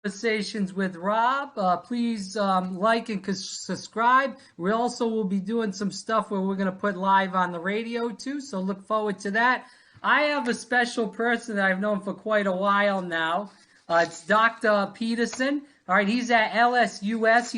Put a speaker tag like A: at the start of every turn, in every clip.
A: Conversations with Rob. Please like and subscribe. We also will be doing some stuff where we're going to put live on the radio too, so look forward to that. I have a special person that I've known for quite a while now. It's Dr. Pederson. All right, he's at LSUS.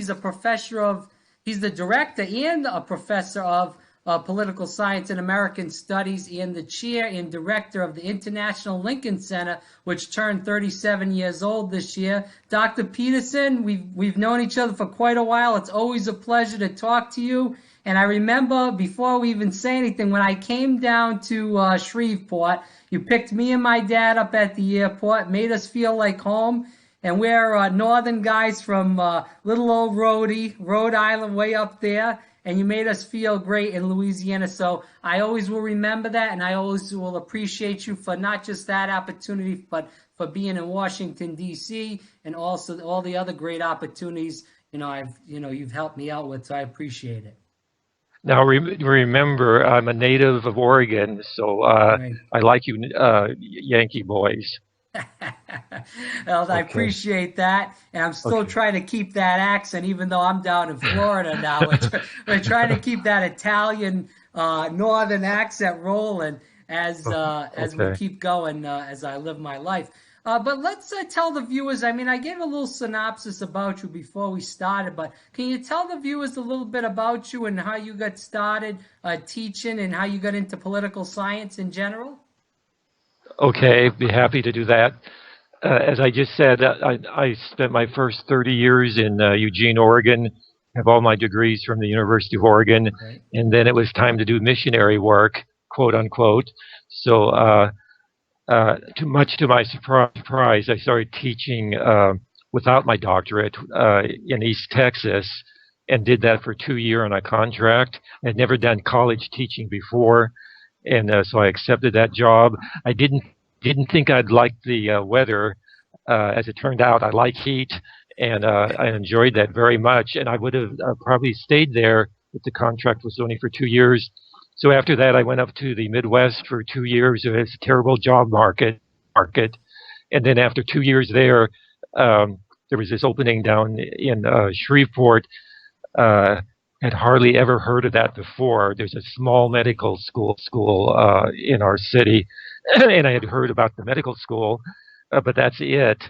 A: He's the director and a professor of political science and American studies, and the chair and director of the International Lincoln Center, which turned 37 years old this year. Dr. Pederson, we've known each other for quite a while. It's always a pleasure to talk to you. And I remember before we even say anything, when I came down to Shreveport, you picked me and my dad up at the airport, made us feel like home. And we're northern guys from little old Rhode Island, way up there. And you made us feel great in Louisiana. So I always will remember that, and I always will appreciate you for not just that opportunity, but for being in Washington, D.C., and also all the other great opportunities, you've helped me out with, so I appreciate it.
B: Now, remember, I'm a native of Oregon, so
A: Right.
B: I like you Yankee boys.
A: Well, I appreciate that, and I'm still trying to keep that accent, even though I'm down in Florida now. We're trying to keep that Italian northern accent rolling as we keep going, as I live my life. But let's tell the viewers. I mean, I gave a little synopsis about you before we started, but can you tell the viewers a little bit about you and how you got started teaching and how you got into political science in general?
B: Okay, be happy to do that. As I just said, I spent my first 30 years in Eugene, Oregon, have all my degrees from the University of Oregon, and then it was time to do missionary work, quote unquote. So too much to my surprise, I started teaching without my doctorate in East Texas, and did that for 2 years on a contract. I'd never done college teaching before, and so I accepted that job. I didn't think I'd like the weather. As it turned out, I like heat, and I enjoyed that very much. And I would have probably stayed there if the contract was only for 2 years. So after that, I went up to the Midwest for 2 years. It was a terrible job market. And then after 2 years there, there was this opening down in Shreveport. Had hardly ever heard of that before. There's a small medical school in our city, and I had heard about the medical school, but that's it.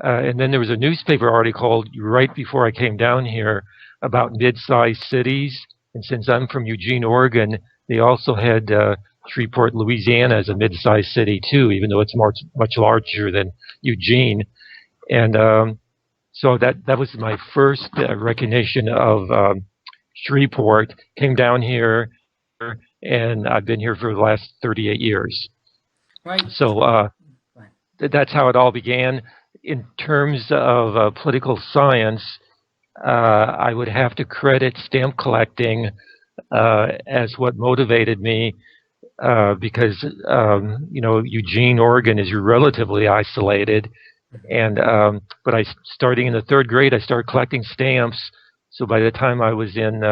B: And then there was a newspaper article right before I came down here about mid-sized cities. And since I'm from Eugene, Oregon, they also had Shreveport, Louisiana as a mid-sized city too, even though it's much larger than Eugene. And so that was my first recognition of Shreveport. Came down here, and I've been here for the last 38 years.
A: Right.
B: So that's how it all began. In terms of political science, I would have to credit stamp collecting as what motivated me, because Eugene, Oregon is relatively isolated, and but starting in the third grade, I started collecting stamps. So by the time I was in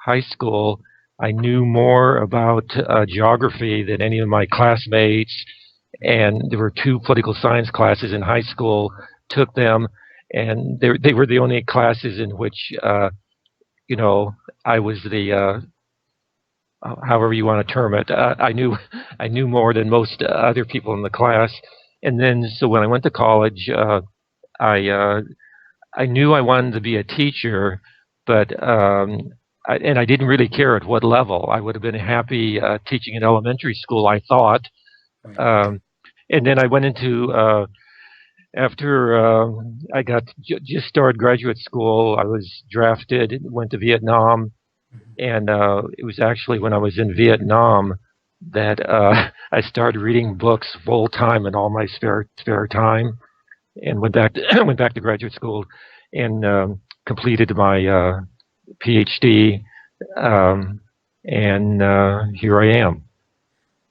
B: high school, I knew more about geography than any of my classmates. And there were 2 political science classes in high school, took them, and they were the only classes in which, I was the, however you want to term it, I knew more than most other people in the class. And then, so when I went to college, I knew I wanted to be a teacher, but and I didn't really care at what level. I would have been happy teaching in elementary school, I thought. And then I went into after I got just started graduate school. I was drafted, went to Vietnam, and it was actually when I was in Vietnam that I started reading books full time in all my spare time, and went back to graduate school and completed my PhD, and here I am.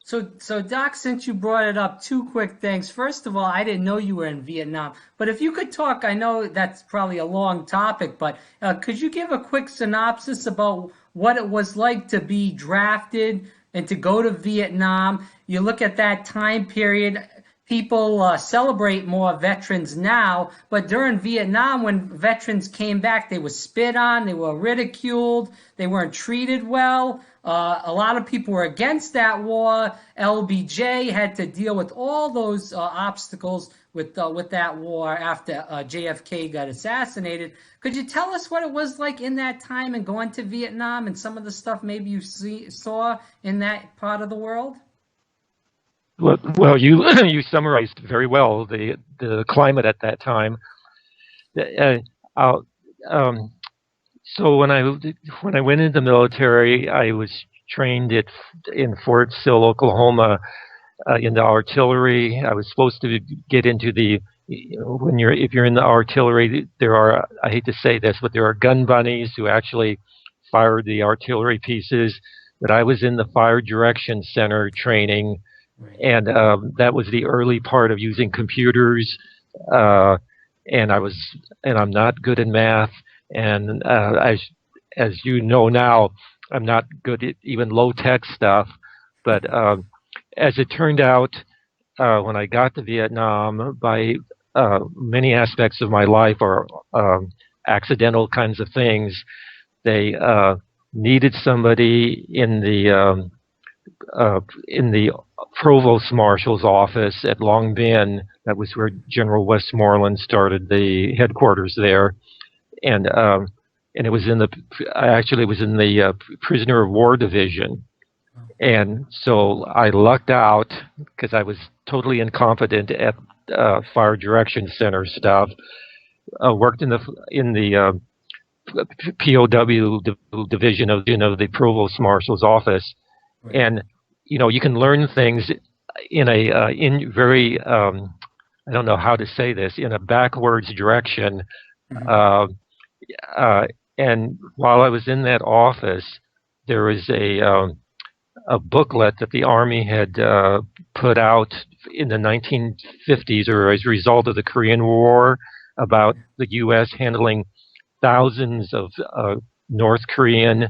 A: So Doc, since you brought it up, 2 quick things. First of all, I didn't know you were in Vietnam, but if you could talk, I know that's probably a long topic, but could you give a quick synopsis about what it was like to be drafted and to go to Vietnam? You look at that time period, people celebrate more veterans now, but during Vietnam, when veterans came back, they were spit on, they were ridiculed, they weren't treated well. A lot of people were against that war. LBJ had to deal with all those obstacles with that war after JFK got assassinated. Could you tell us what it was like in that time and going to Vietnam and some of the stuff maybe you saw in that part of the world?
B: Well, you you summarized very well the climate at that time. I'll, um, so when I went into the military, I was trained in Fort Sill, Oklahoma, in the artillery. I was supposed to get into if you're in the artillery, there are, I hate to say this, but there are gun bunnies who actually fired the artillery pieces. But I was in the Fire Direction Center training, and that was the early part of using computers. And I'm not good in math, and as you know now, I'm not good at even low tech stuff. But as it turned out, when I got to Vietnam, by many aspects of my life are accidental kinds of things. They needed somebody in the provost marshal's office at Long Binh. That was where General Westmoreland started the headquarters there, and it was it was in the prisoner of war division. And so I lucked out because I was totally incompetent at Fire Direction Center stuff. Worked in the POW division of the provost marshal's office, and you can learn things in very I don't know how to say this, in a backwards direction. And while I was in that office, there was a booklet that the Army had put out in the 1950s, or as a result of the Korean War, about the U.S. handling thousands of North Korean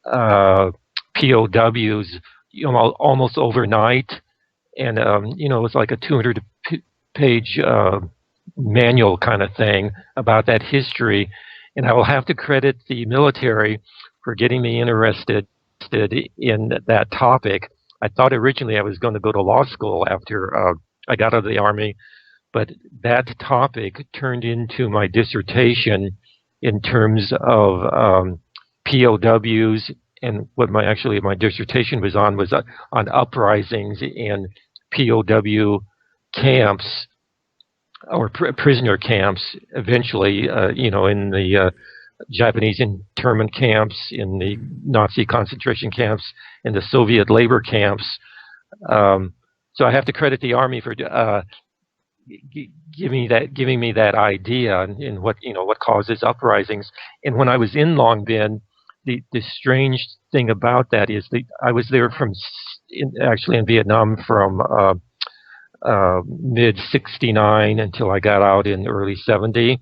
B: POWs, almost overnight. And it was like a 200-page manual kind of thing about that history. And I will have to credit the military for getting me interested in that topic. I thought originally I was going to go to law school after I got out of the Army, but that topic turned into my dissertation in terms of POWs, and what my dissertation was on uprisings in POW camps, or prisoner camps, eventually, in the Japanese internment camps, in the Nazi concentration camps, in the Soviet labor camps. So I have to credit the Army for giving me that idea in what causes uprisings. And when I was in Long Binh, the strange thing about that is that I was there actually in Vietnam from mid '69 until I got out in early '70.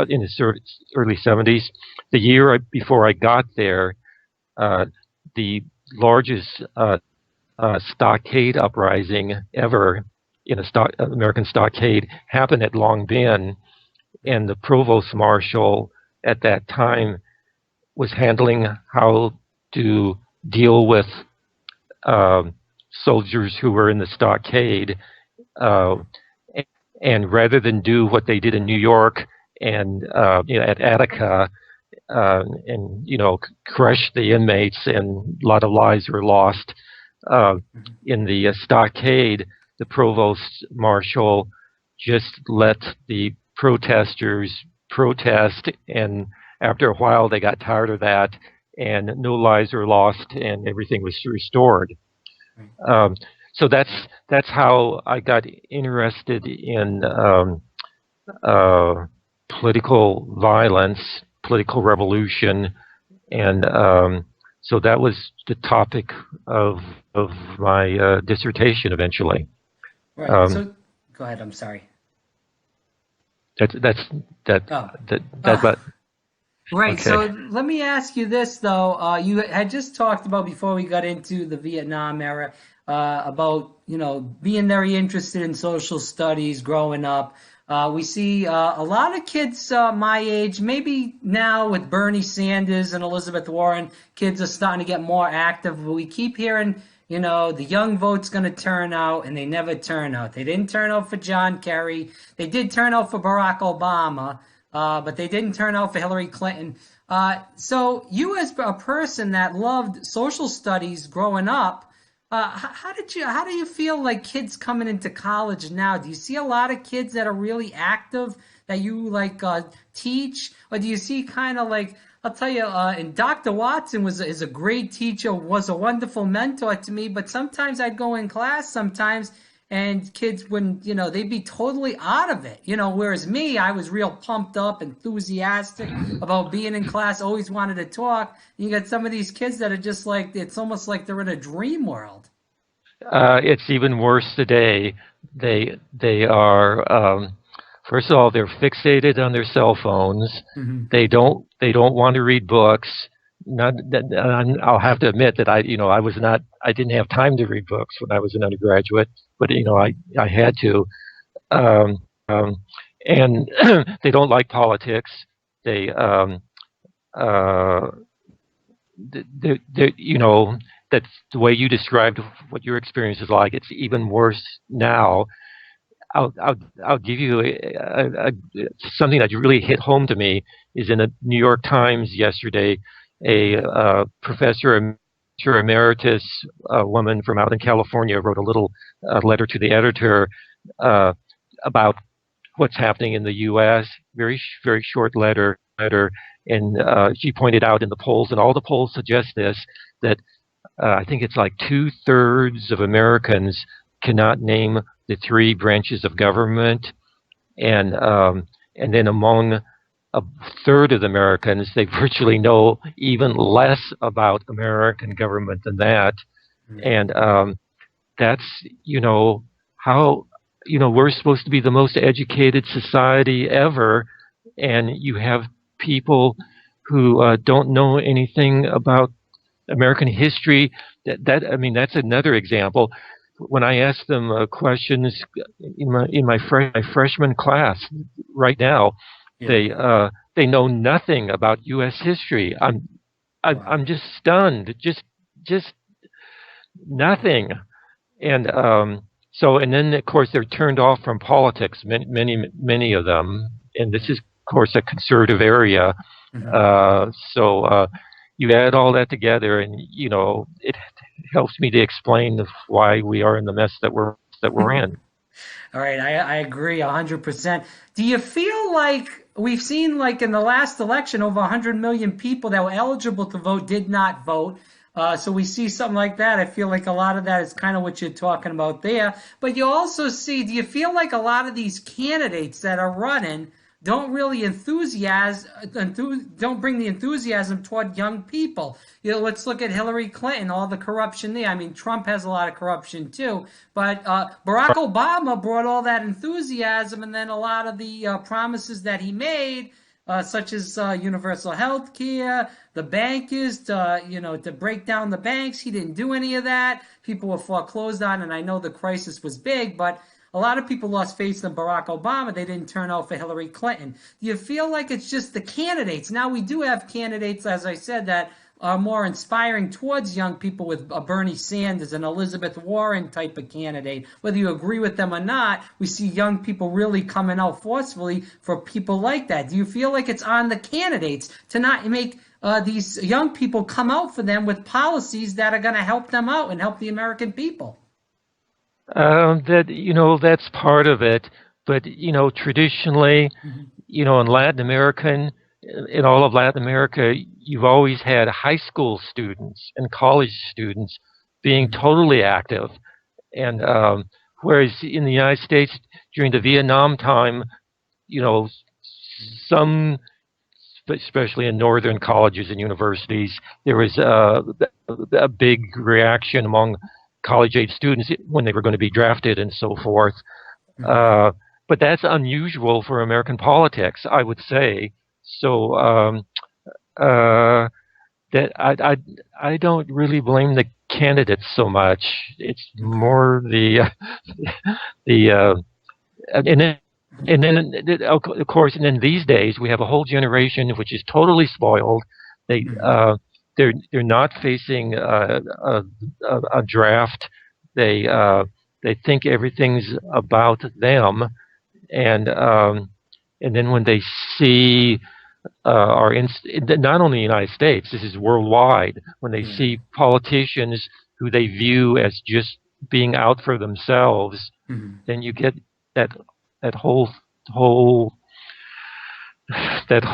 B: In the early '70s, the year before I got there, the largest stockade uprising ever in American stockade happened at Long Binh, and the provost marshal at that time was handling how to deal with soldiers who were in the stockade, and rather than do what they did in New York and at Attica, and crush the inmates, and a lot of lives were lost in the stockade, the provost marshal just let the protesters protest, and after a while they got tired of that, and no lives were lost, and everything was restored. So that's how I got interested in political violence, political revolution, and so that was the topic of my dissertation eventually.
A: Right. So go ahead. I'm sorry.
B: But
A: right.
B: okay.
A: So let me ask you this, though. You had just talked about, before we got into the Vietnam era, about, being very interested in social studies growing up. We see a lot of kids my age, maybe now with Bernie Sanders and Elizabeth Warren, kids are starting to get more active. But we keep hearing, the young vote's going to turn out, and they never turn out. They didn't turn out for John Kerry. They did turn out for Barack Obama, but they didn't turn out for Hillary Clinton. So you, as a person that loved social studies growing up, how do you feel like kids coming into college now? Do you see a lot of kids that are really active that you like teach, or do you see kind of like, I'll tell you, and Dr. Watson is a great teacher, was a wonderful mentor to me, but sometimes I'd go in class sometimes and kids wouldn't, they'd be totally out of it, whereas me, I was real pumped up, enthusiastic about being in class, always wanted to talk. And you got some of these kids that are just like, it's almost like they're in a dream world.
B: It's even worse today. They are first of all, they're fixated on their cell phones.
A: Mm-hmm.
B: They don't want to read books. Not that I'll have to admit that I didn't have time to read books when I was an undergraduate, but I had to. And they don't like politics. They that's the way you described what your experience is like. It's even worse now. I'll give you something that really hit home to me. Is in the New York Times yesterday, a professor emeritus, a woman from out in California, wrote a little letter to the editor about what's happening in the U.S. Very short letter, and she pointed out in the polls, and all the polls suggest this, that I think it's like 2/3 of Americans cannot name the three branches of government, and then among a third of the Americans, they virtually know even less about American government than that. And that's, how, we're supposed to be the most educated society ever, and you have people who don't know anything about American history. That's another example. When I ask them questions in my freshman class right now, yeah, they know nothing about U.S. history. I'm just stunned, just nothing. And and then of course they're turned off from politics. Many of them, and this is of course a conservative area. Mm-hmm. You add all that together, and it helps me to explain why we are in the mess that we're in.
A: All right, I agree 100%. Do you feel like we've seen, like in the last election, over 100 million people that were eligible to vote did not vote? So we see something like that. I feel like a lot of that is kind of what you're talking about there. But you also see, do you feel like a lot of these candidates that are running don't really don't bring the enthusiasm toward young people? Let's look at Hillary Clinton, all the corruption there. I mean, Trump has a lot of corruption too, but Barack Obama brought all that enthusiasm, and then a lot of the promises that he made, such as universal health care, the bankers, to break down the banks. He didn't do any of that. People were foreclosed on, and I know the crisis was big, but a lot of people lost faith in Barack Obama. They didn't turn out for Hillary Clinton. Do you feel like it's just the candidates? Now, we do have candidates, as I said, that are more inspiring towards young people, with Bernie Sanders and Elizabeth Warren type of candidate. Whether you agree with them or not, we see young people really coming out forcefully for people like that. Do you feel like it's on the candidates to not make these young people come out for them with policies that are going to help them out and help the American people?
B: That's part of it, but traditionally, in all of Latin America, you've always had high school students and college students being totally active, and whereas in the United States during the Vietnam time, some, especially in northern colleges and universities, there was a big reaction among college-age students when they were going to be drafted and so forth. But that's unusual for American politics, I would say. So that I don't really blame the candidates so much. It's
A: Okay.
B: more the and then of course, and then these days we have a whole generation which is totally spoiled. They
A: Hmm.
B: they're not facing a draft. They uh, they think everything's about them, and um, and then when they see not only in the United States, this is worldwide. When they
A: Yeah.
B: see politicians who they view as just being out for themselves,
A: Hmm.
B: then you get that that whole that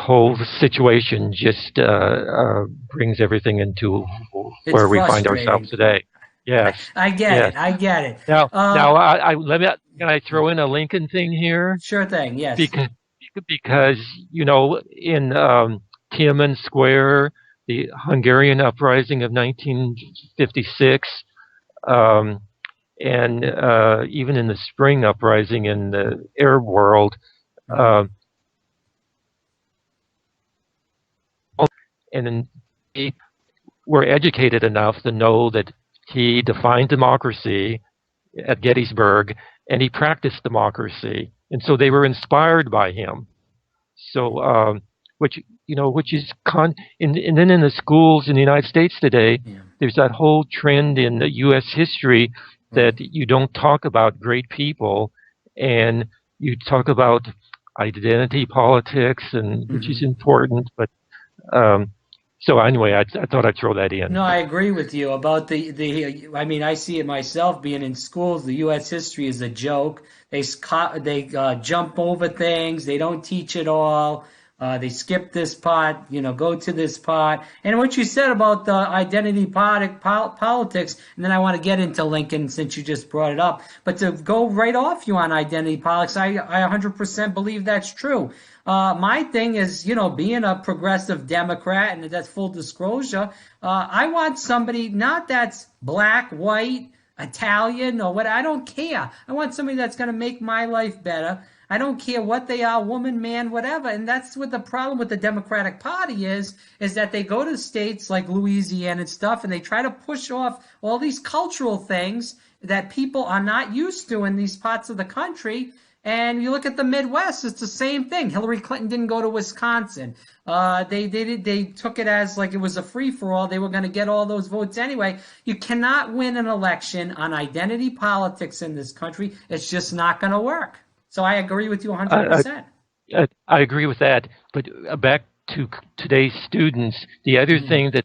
B: whole situation just brings everything into
A: It's
B: where we find
A: frustrating.
B: ourselves today. Yes,
A: I get
B: yes.
A: it. I get it.
B: Now, I let me. Can I
A: Yeah.
B: throw in a Lincoln thing here?
A: Sure thing. Yes.
B: Because because in Tiananmen Square, the Hungarian uprising of 1956, um, and even in the spring uprising in the Arab world,
A: Hmm.
B: uh, and then they were educated enough to know that he defined democracy at Gettysburg, and he practiced democracy, and so they were inspired by him. So, which which is and then in the schools in the United States today,
A: Yeah.
B: there's that whole trend in the U.S. history that
A: Right.
B: you don't talk about great people, and you talk about identity politics, and which is
A: Hmm.
B: important. But um, so anyway, I thought I'd throw that in.
A: No, I agree with you about the. I mean, I see it myself being in schools. The U.S. history is a joke. They jump over things. They don't teach it all. They skip this part. Go to this part. And what you said about the identity politics, and then I want to get into Lincoln since you just brought it up. But to go right off you on identity politics, I 100% believe that's true. My thing is, being a progressive Democrat, and that's full disclosure. I want somebody not that's black, white, Italian, or what. I don't care. I want somebody that's going to make my life better. I don't care what they are, woman, man, whatever. And that's what the problem with the Democratic Party is that they go to states like Louisiana and stuff, and they try to push off all these cultural things that people are not used to in these parts of the country. And you look at the Midwest, it's the same thing. Hillary Clinton didn't go to Wisconsin. They took it as like it was a free for all. They were going to get all those votes anyway. You cannot win an election on identity politics in this country. It's just not going to work. So I agree with you
B: I,
A: 100%.
B: I agree with that. But back to today's students, the other
A: Mm-hmm.
B: thing that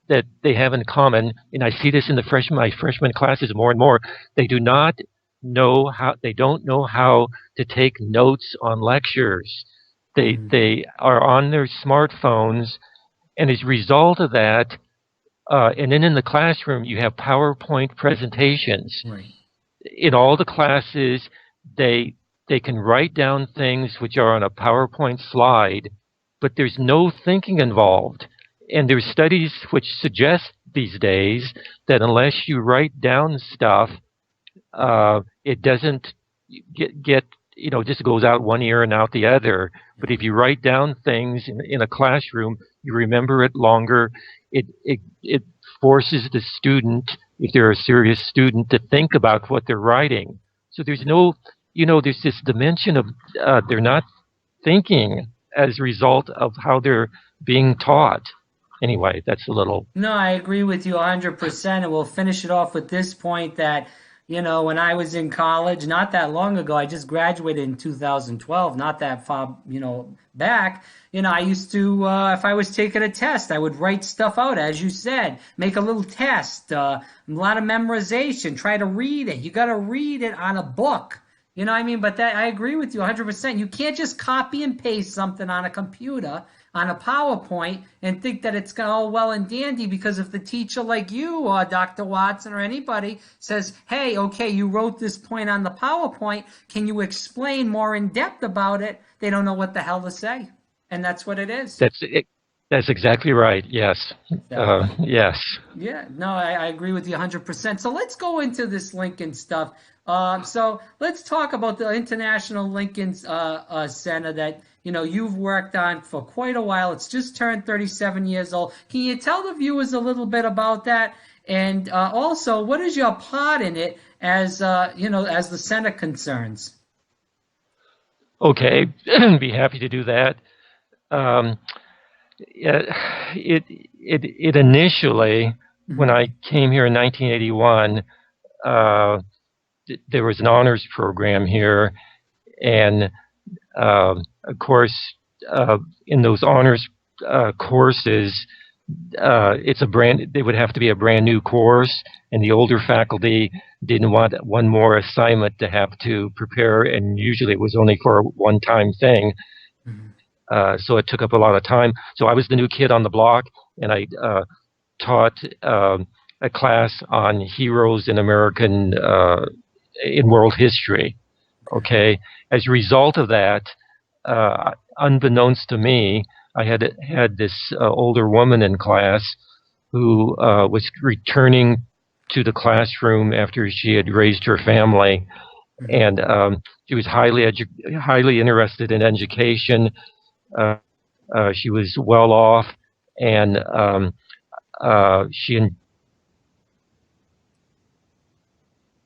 B: that they have in common, and I see this in my freshman classes more and more, they do not they don't know how to take notes on lectures.
A: Mm-hmm.
B: They are on their smartphones, and as a result of that, and then in the classroom you have PowerPoint presentations.
A: Right.
B: In all the classes, they they can write down things which are on a PowerPoint slide, but there's no thinking involved. And there's studies which suggest these days that unless you write down stuff, it doesn't get just goes out one ear and out the other. But if you write down things in a classroom, you remember it longer. It forces the student, if they're a serious student, to think about what they're writing. So there's no, there's this dimension of they're not thinking as a result of how they're being taught. Anyway, that's a little.
A: No, I agree with you 100%. And we'll finish it off with this point that, when I was in college, not that long ago, I just graduated in 2012, not that far, back. I used to, if I was taking a test, I would write stuff out, as you said, make a little test, a lot of memorization, try to read it. You got to read it on a book. You know what I mean? But that I agree with you 100%. You can't just copy and paste something on a computer, on a PowerPoint, and think that it's all well and dandy because if the teacher like you or Dr. Watson or anybody says, hey, okay, you wrote this point on the PowerPoint, can you explain more in depth about it? They don't know what the hell to say. And that's what it is.
B: That's it. That's exactly right. Yes.
A: So,
B: Yes.
A: yeah, no, I agree with you 100%. So let's go into this Lincoln stuff. So let's talk about the International Lincoln Center that you've worked on for quite a while. It's just turned 37 years old. Can you tell the viewers a little bit about that? And also, what is your part in it as as the center concerns?
B: Okay, be happy to do that. Um, it initially, when
A: Mhm.
B: I came here in 1981, there was an honors program here, and of course, in those honors courses, they would have to be a brand new course, and the older faculty didn't want one more assignment to have to prepare, and usually it was only for a one-time thing.
A: Mhm.
B: So it took up a lot of time. So I was the new kid on the block, and I taught a class on heroes in world history.
A: Okay.
B: Okay, as a result of that, unbeknownst to me, I had this older woman in class who was returning to the classroom after she had raised her family,
A: Mhm.
B: and she was highly interested in education. Uh, she was well off, and she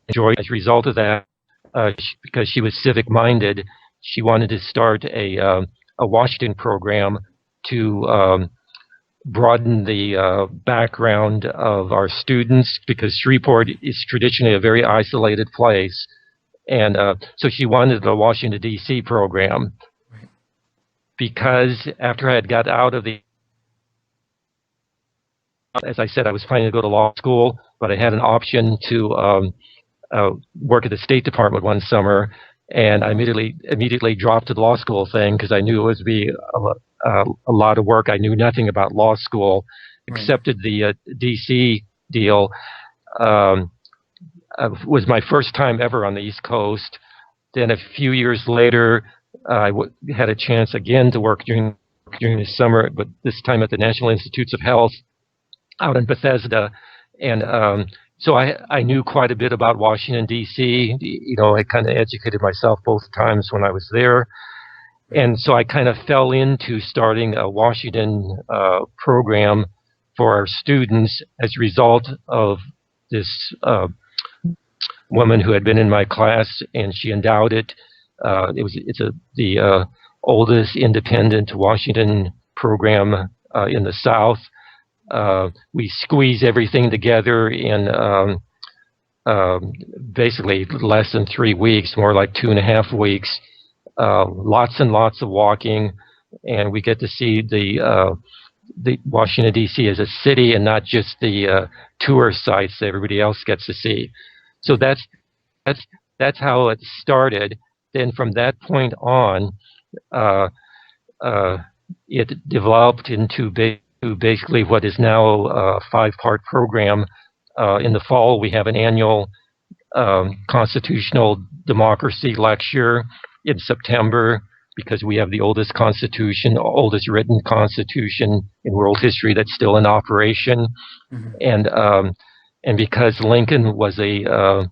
B: enjoyed. As a result of that, because she was civic minded, she wanted to start a Washington program to broaden the background of our students, because Shreveport is traditionally a very isolated place. And so she wanted the Washington, D.C. program,
A: Right.
B: because after I had got out of as I said, I was planning to go to law school, but I had an option to work at the State Department one summer, and I immediately dropped the law school thing because I knew it was be a lot of work. I knew nothing about law school,
A: Right.
B: accepted the D.C. deal. Um, was my first time ever on the East Coast. Then a few years later, had a chance again to work during the summer, but this time at the National Institutes of Health out in Bethesda, and so I knew quite a bit about Washington D.C. I kind of educated myself both times when I was there,
A: Right.
B: and so I kind of fell into starting a Washington program for our students as a result of this woman who had been in my class, and she endowed it. It's the oldest independent Washington program in the South. We squeeze everything together in basically less than 3 weeks, more like 2.5 weeks. Lots and lots of walking, and we get to see the Washington D.C. as a city, and not just the tourist sites that everybody else gets to see. So that's that's how it started. Then from that point on, uh, uh, it developed into basically what is now a 5-part program. In the fall, we have an annual constitutional democracy lecture. In September, because we have the oldest oldest written constitution in world history that's still in operation,
A: Mhm.
B: and because Lincoln was a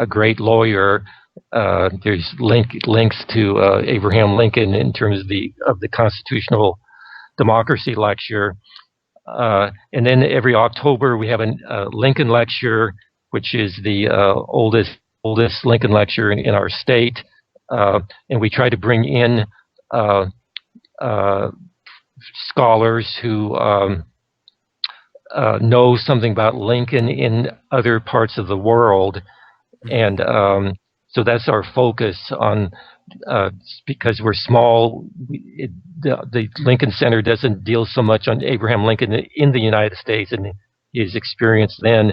B: great lawyer. There's links to Abraham Lincoln in terms of the constitutional democracy lecture. And then every October we have a Lincoln lecture, which is the oldest Lincoln lecture in our state, and we try to bring in uh, uh, scholars who know something about Lincoln in other parts of the world,
A: Mhm.
B: and so that's our focus on. Because we're small, the Lincoln Center doesn't deal so much on Abraham Lincoln in the United States and his experience then,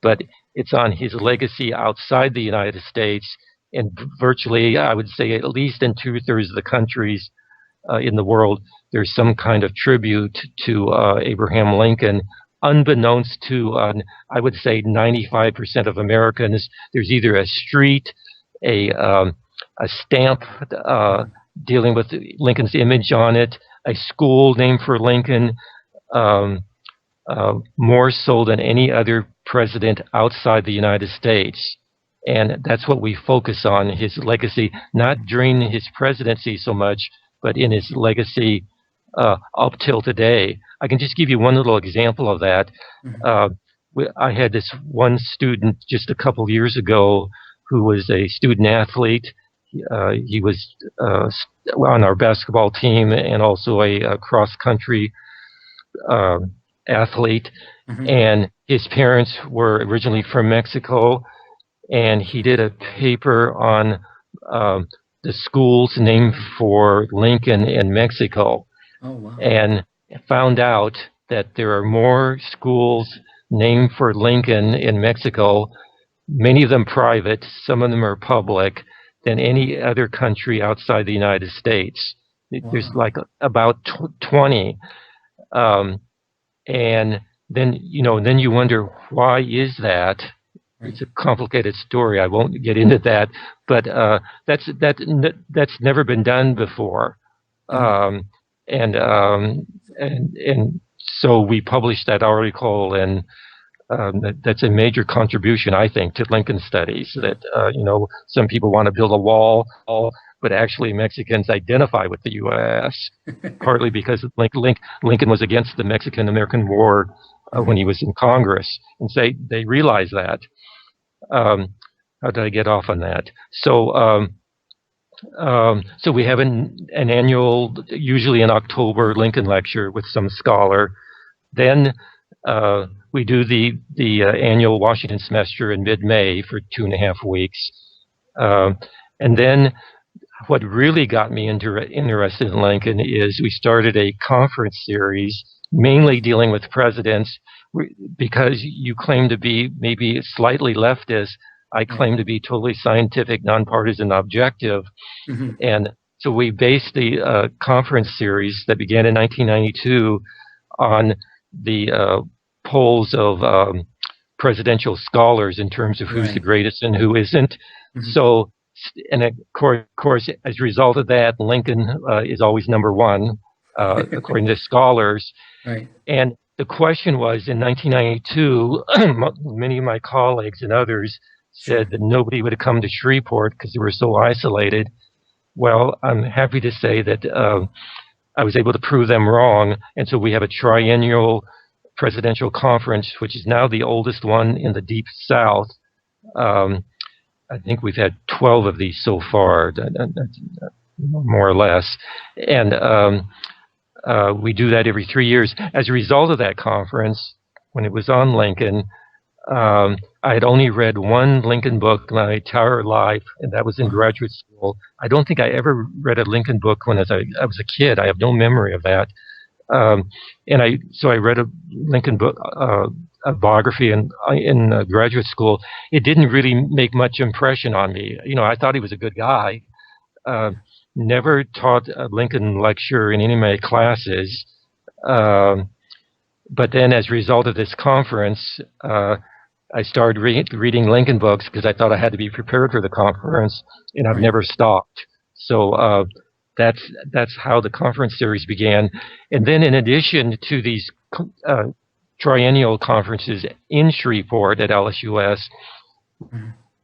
B: but it's on his legacy outside the United States. And virtually, I would say, at least in 2/3 of the countries in the world, there's some kind of tribute to Abraham Lincoln. Unbeknownst to, I would say, 95% of Americans, there's either a street, a um, a stamp
A: Mhm.
B: dealing with Lincoln's image on it, a school named for Lincoln, um, more so than any other president outside the United States. And that's what we focus on, his legacy, not during his presidency so much, but in his legacy up till today. I can just give you one little example of that. I had this one student just a couple years ago who was a student athlete. He was on our basketball team and also a cross-country athlete. And his parents were originally from Mexico, and he did a paper on the schools named for Lincoln in Mexico.
A: Oh, wow.
B: And found out that there are more schools named for Lincoln in Mexico, many of them private, some of them are public, than any other country outside the United States.
A: Wow.
B: There's like about 20. And then, then you wonder, why is that? It's a complicated story. I won't get into that, but that's never been done before. And so we published that article, and that's a major contribution, I think, to Lincoln studies. That some people want to build a wall, but actually Mexicans identify with the U.S. partly because Lincoln was against the Mexican-American War when he was in Congress, and they realize that. How did I get off on that? So we have an annual, usually in October, Lincoln lecture with some scholar. Then we do the annual Washington semester in mid-May for 2.5 weeks. And then what really got me interested in Lincoln is we started a conference series mainly dealing with presidents, because you claim to be maybe slightly leftist. I claim to be totally scientific, nonpartisan, objective. And so we based the conference series that began in 1992 on the polls of presidential scholars in terms of who's the greatest and who isn't. So, and of course, as a result of that, Lincoln is always number one, according to scholars. And the question was, in 1992, many of my colleagues and others said that nobody would come to Shreveport because they were so isolated. Well, I'm happy to say that I was able to prove them wrong. And so we have a triennial presidential conference, which is now the oldest one in the Deep South. I think we've had 12 of these so far, more or less. And we do that every 3 years. As a result of that conference, when it was on Lincoln, I had only read one Lincoln book my entire life, and that was in graduate school. I don't think I ever read a Lincoln book when I was a kid. I have no memory of that. So I read a Lincoln book, a biography in graduate school. It didn't really make much impression on me. I thought he was a good guy. Never taught a Lincoln lecture in any of my classes. But then as a result of this conference, I started reading Lincoln books because I thought I had to be prepared for the conference, and I've never stopped. So that's how the conference series began. And then in addition to these triennial conferences in Shreveport at LSUS,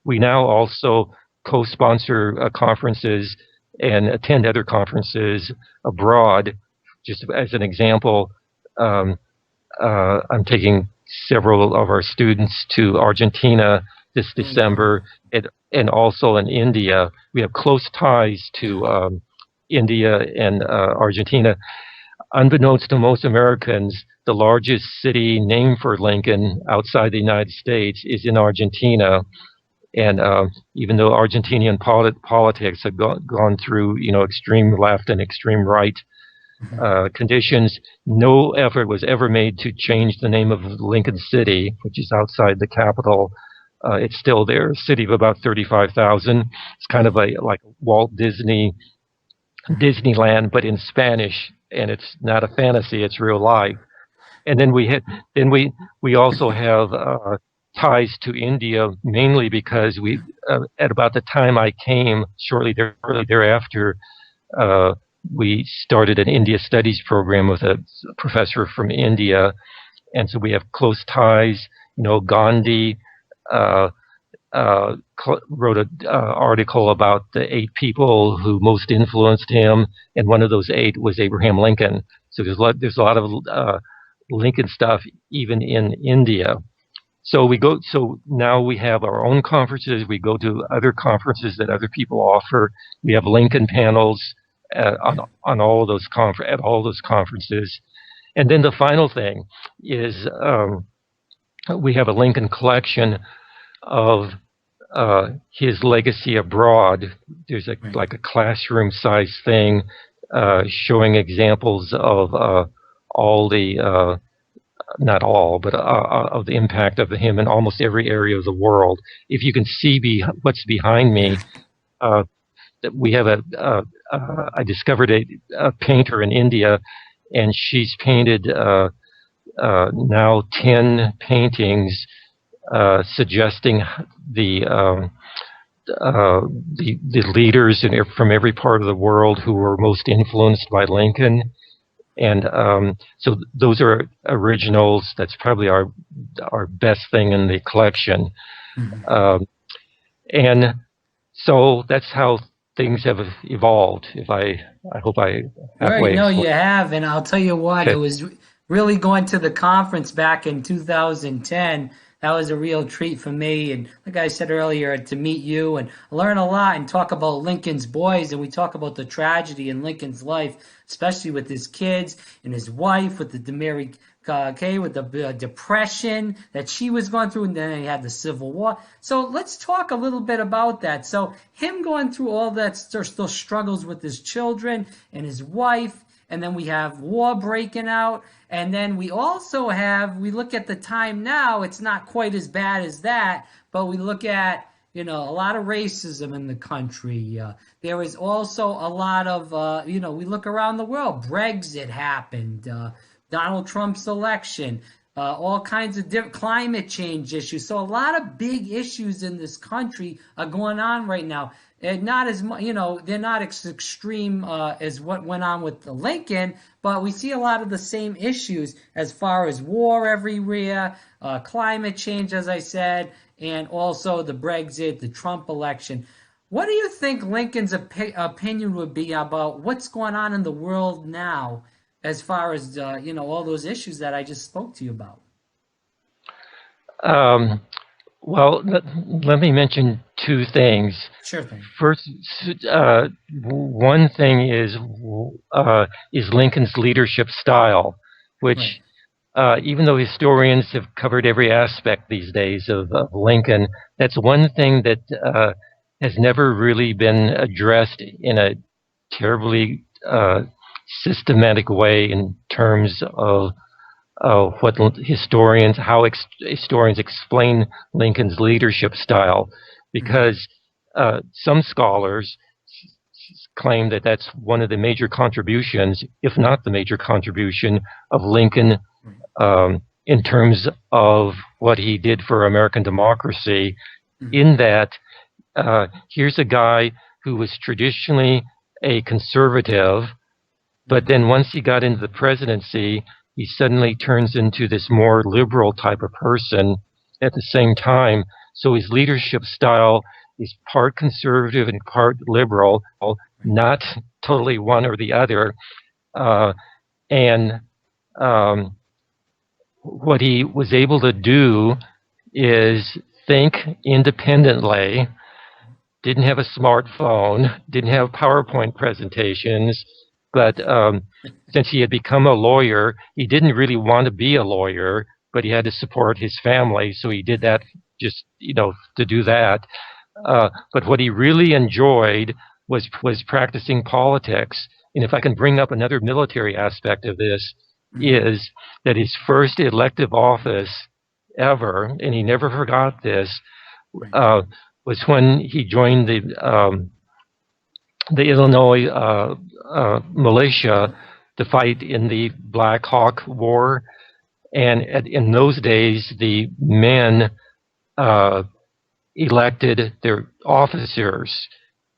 B: we now also co-sponsor conferences and attend other conferences abroad. Just as an example, I'm taking several of our students to Argentina this December, and also in India. We have close ties to India and Argentina. Unbeknownst to most Americans, the largest city named for Lincoln outside the United States is in Argentina. And even though Argentinian politics have gone through, extreme left and extreme right conditions, no effort was ever made to change the name of Lincoln City, which is outside the capital. It's still there, a city of about 35,000. It's kind of like Walt Disneyland, but in Spanish, and it's not a fantasy; it's real life. And then we also have ties to India, mainly because we at about the time I came, shortly thereafter, we started an India Studies program with a professor from India, and so we have close ties. Gandhi wrote an article about the 8 people who most influenced him, and one of those 8 was Abraham Lincoln. So there's a lot of Lincoln stuff even in India. So now we have our own conferences. We go to other conferences that other people offer. We have Lincoln panels on all of those at all those conferences. And then the final thing is we have a Lincoln collection of his legacy abroad. There's like a classroom-sized thing showing examples of all the not all, but of the impact of him in almost every area of the world. If you can see what's behind me, we have I discovered a painter in India, and she's painted now 10 paintings suggesting the leaders from every part of the world who were most influenced by Lincoln. And so those are originals. That's probably our best thing in the collection. Mm-hmm. And so that's how things have evolved. I hope I halfway.
A: Right, no, you have, and I'll tell you what, okay. It was really going to the conference back in 2010. That was a real treat for me, and like I said earlier, to meet you and learn a lot and talk about Lincoln's boys, and we talk about the tragedy in Lincoln's life, especially with his kids and his wife, with the Mary Kay, with the depression that she was going through, and then he had the Civil War. So let's talk a little bit about that. So him going through all that, those struggles with his children and his wife, and then we have war breaking out. And then we also we look at the time now, it's not quite as bad as that, but we look at, a lot of racism in the country. There is also a lot of, we look around the world. Brexit happened, Donald Trump's election, all kinds of climate change issues. So a lot of big issues in this country are going on right now. And not as much, they're not as extreme as what went on with the Lincoln, but we see a lot of the same issues as far as war everywhere, climate change, as I said, and also the Brexit, the Trump election. What do you think Lincoln's opinion would be about what's going on in the world now, as far as all those issues that I just spoke to you about?
B: Well, let me mention 2 things.
A: Sure thing.
B: First, one thing is Lincoln's leadership style, which, even though historians have covered every aspect these days of Lincoln, that's one thing that has never really been addressed in a terribly systematic way in terms of how historians explain Lincoln's leadership style, because some scholars claim that that's one of the major contributions, if not the major contribution, of Lincoln in terms of what he did for American democracy, in that here's a guy who was traditionally a conservative, but then once he got into the presidency, he suddenly turns into this more liberal type of person at the same time. So his leadership style is part conservative and part liberal, not totally one or the other. And what he was able to do is think independently, didn't have a smartphone, didn't have PowerPoint presentations, but since he had become a lawyer, he didn't really want to be a lawyer, but he had to support his family, so he did that just, to do that. But what he really enjoyed was practicing politics. And if I can bring up another military aspect of this, is that his first elective office ever, and he never forgot this, was when he joined the Illinois militia to fight in the Black Hawk War. And in those days, the men elected their officers.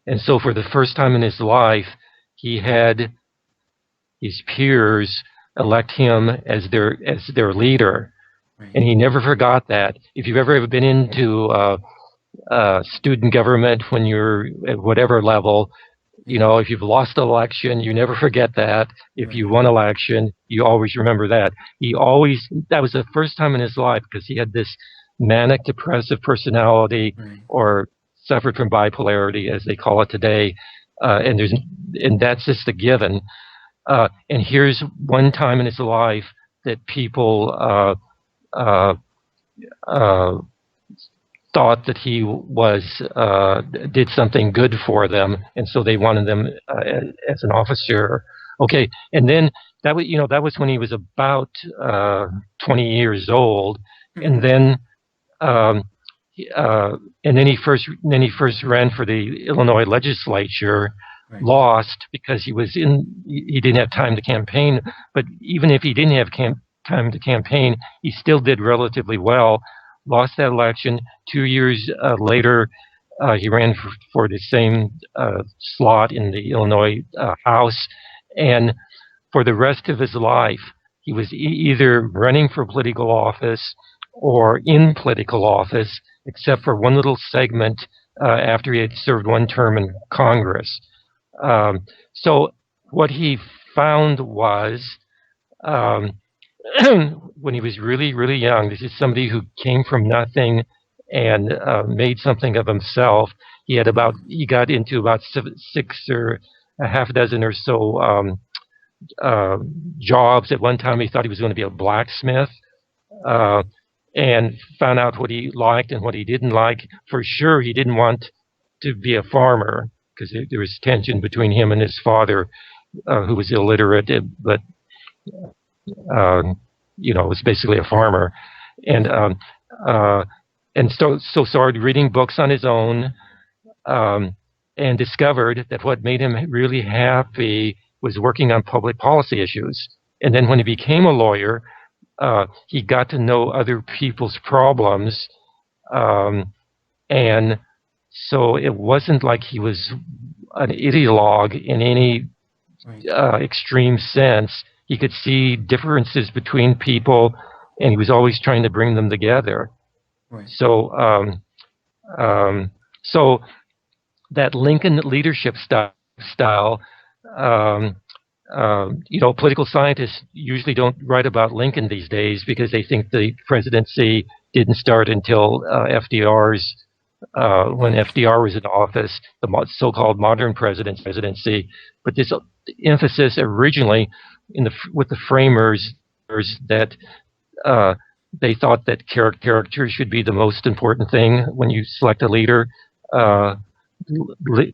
B: And so for the first time in his life, he had his peers elect him as their leader. And he never forgot that. If you've ever been into student government when you're at whatever level. You know, if you've lost an election, you never forget that. If you won election, you always remember that. That was the first time in his life, because he had this manic depressive personality, or suffered from bipolarity, as they call it today. And that's just a given. And here's one time in his life that people thought that he did something good for them, and so they wanted them as an officer. Okay, and then that was when he was about 20 years old, and then he first ran for the Illinois legislature. Lost because he didn't have time to campaign. But even if he didn't have time to campaign, he still did relatively well. Lost that election. 2 years later, he ran for the same slot in the Illinois House, and for the rest of his life, he was either running for political office or in political office, except for one little segment after he had served one term in Congress. So what he found was, when he was really, really young, this is somebody who came from nothing and made something of himself. He got into about 6 or a half a dozen or so jobs. At one time, he thought he was going to be a blacksmith, and found out what he liked and what he didn't like. For sure, he didn't want to be a farmer, because there was tension between him and his father, who was illiterate, but was basically a farmer, and so started reading books on his own, and discovered that what made him really happy was working on public policy issues. And then when he became a lawyer, he got to know other people's problems, and so it wasn't like he was an ideologue in any extreme sense. He could see differences between people, and he was always trying to bring them together. So that Lincoln leadership style, political scientists usually don't write about Lincoln these days, because they think the presidency didn't start until FDR's when FDR was in office, the so-called modern presidency. But this emphasis originally with the framers, that they thought that character should be the most important thing when you select a leader.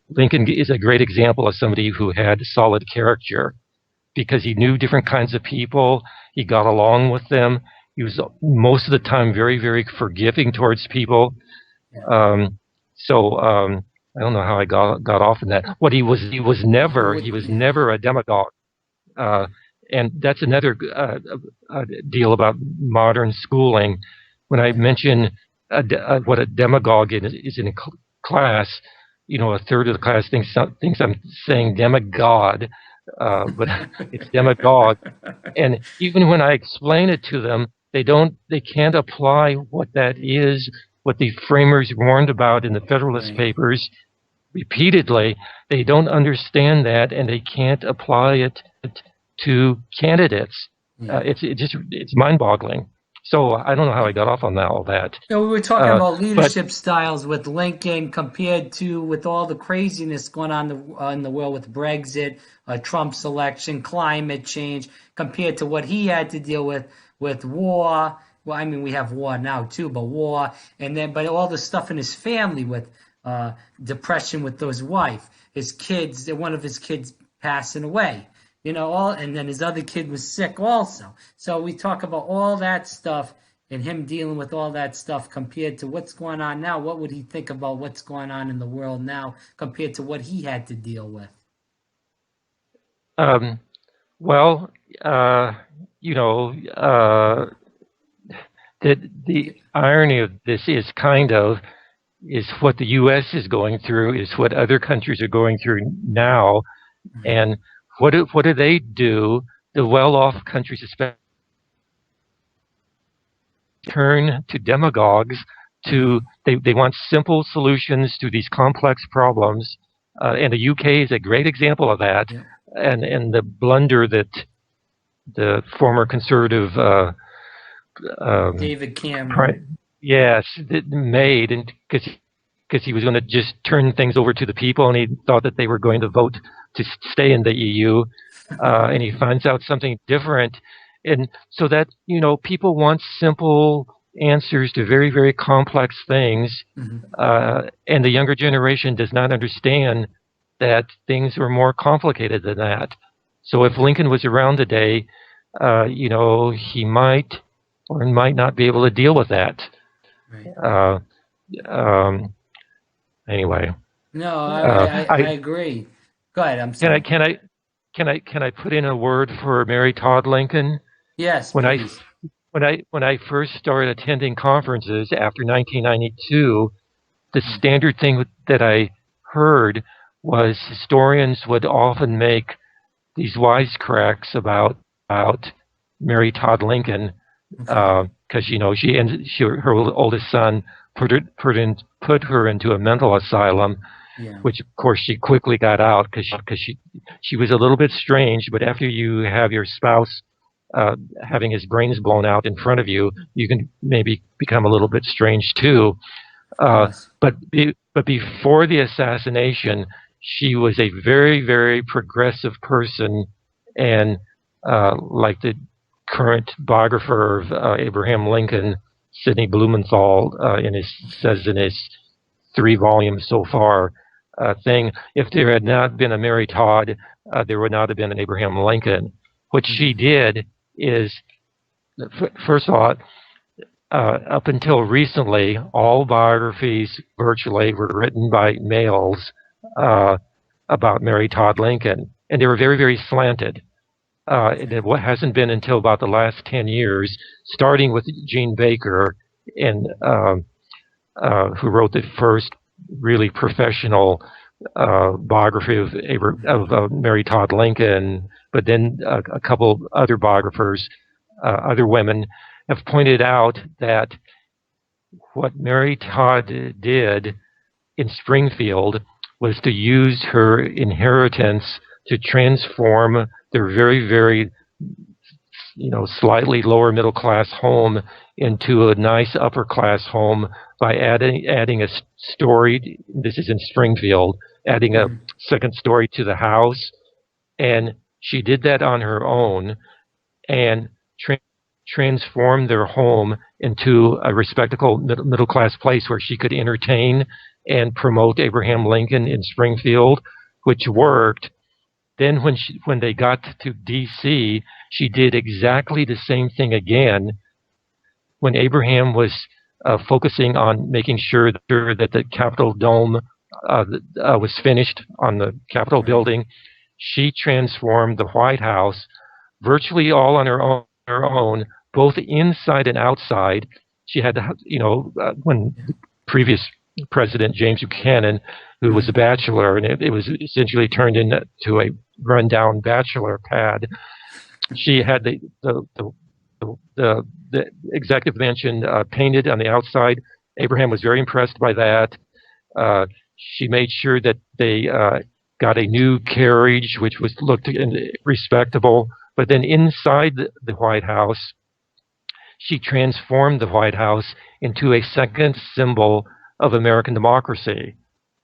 B: Lincoln is a great example of somebody who had solid character, because he knew different kinds of people. He got along with them. He was most of the time very, very forgiving towards people. I don't know how I got off in that. What he was never a demagogue. And that's another deal about modern schooling. When I mention what a demagogue is in a class, a third of the class thinks I'm saying demigod, but it's demagogue. And even when I explain it to them, they can't apply what that is, what the framers warned about in the Federalist Papers repeatedly. They don't understand that, and they can't apply it to candidates. It's mind-boggling. So I don't know how I got off on all that.
A: We were talking about leadership styles with Lincoln compared to with all the craziness going on in the world with Brexit, Trump's election, climate change, compared to what he had to deal with war. Well, I mean, we have war now too, but war, but all the stuff in his family with depression with his wife, his kids, one of his kids passing away. And then his other kid was sick also. So we talk about all that stuff and him dealing with all that stuff compared to what's going on now. What would he think about what's going on in the world now compared to what he had to deal with?
B: The irony of this is what the U.S. is going through, is what other countries are going through now. And what do they do? The well-off countries especially turn to demagogues They want simple solutions to these complex problems, and the UK is a great example of that.
A: Yeah.
B: And the blunder that the former conservative
A: David Cameron.
B: yes, made, and because he was going to just turn things over to the people, and he thought that they were going to vote to stay in the EU, and he finds out something different, and so that people want simple answers to very, very complex things, and the younger generation does not understand that things are more complicated than that. So if Lincoln was around today, he might or might not be able to deal with that.
A: Right.
B: Anyway.
A: No, I agree. Go ahead. I'm sorry.
B: Can I put in a word for Mary Todd Lincoln?
A: Yes,
B: when
A: please.
B: When I first started attending conferences after 1992, the standard thing that I heard was historians would often make these wisecracks about Mary Todd Lincoln, because her oldest son put her into a mental asylum, which of course she quickly got out because she was a little bit strange. But after you have your spouse having his brains blown out in front of you, you can maybe become a little bit strange too. But before the assassination, she was a very, very progressive person, and like the current biographer of Abraham Lincoln, Sidney Blumenthal, says in his 3 volumes so far thing, if there had not been a Mary Todd, there would not have been an Abraham Lincoln. What she did is, first of all, up until recently, all biographies virtually were written by males about Mary Todd Lincoln, and they were very, very slanted. It hasn't been until about the last 10 years, starting with Jean Baker, and who wrote the first really professional biography of Mary Todd Lincoln, but then a couple other biographers, other women, have pointed out that what Mary Todd did in Springfield was to use her inheritance to transform their very, very, slightly lower middle class home into a nice upper class home by adding a story. This is in Springfield, adding a second story to the house, and she did that on her own, and transformed their home into a respectable middle class place where she could entertain and promote Abraham Lincoln in Springfield, which worked. Then when they got to D.C., she did exactly the same thing again. When Abraham was focusing on making sure that the Capitol dome was finished on the Capitol building, she transformed the White House virtually all on her own, both inside and outside. She had to, when the previous president, James Buchanan, who was a bachelor, and it was essentially turned into a rundown bachelor pad. She had the executive mansion painted on the outside. Abraham was very impressed by that. She made sure that they got a new carriage, which looked respectable. But then inside the White House, she transformed the White House into a second symbol of American democracy.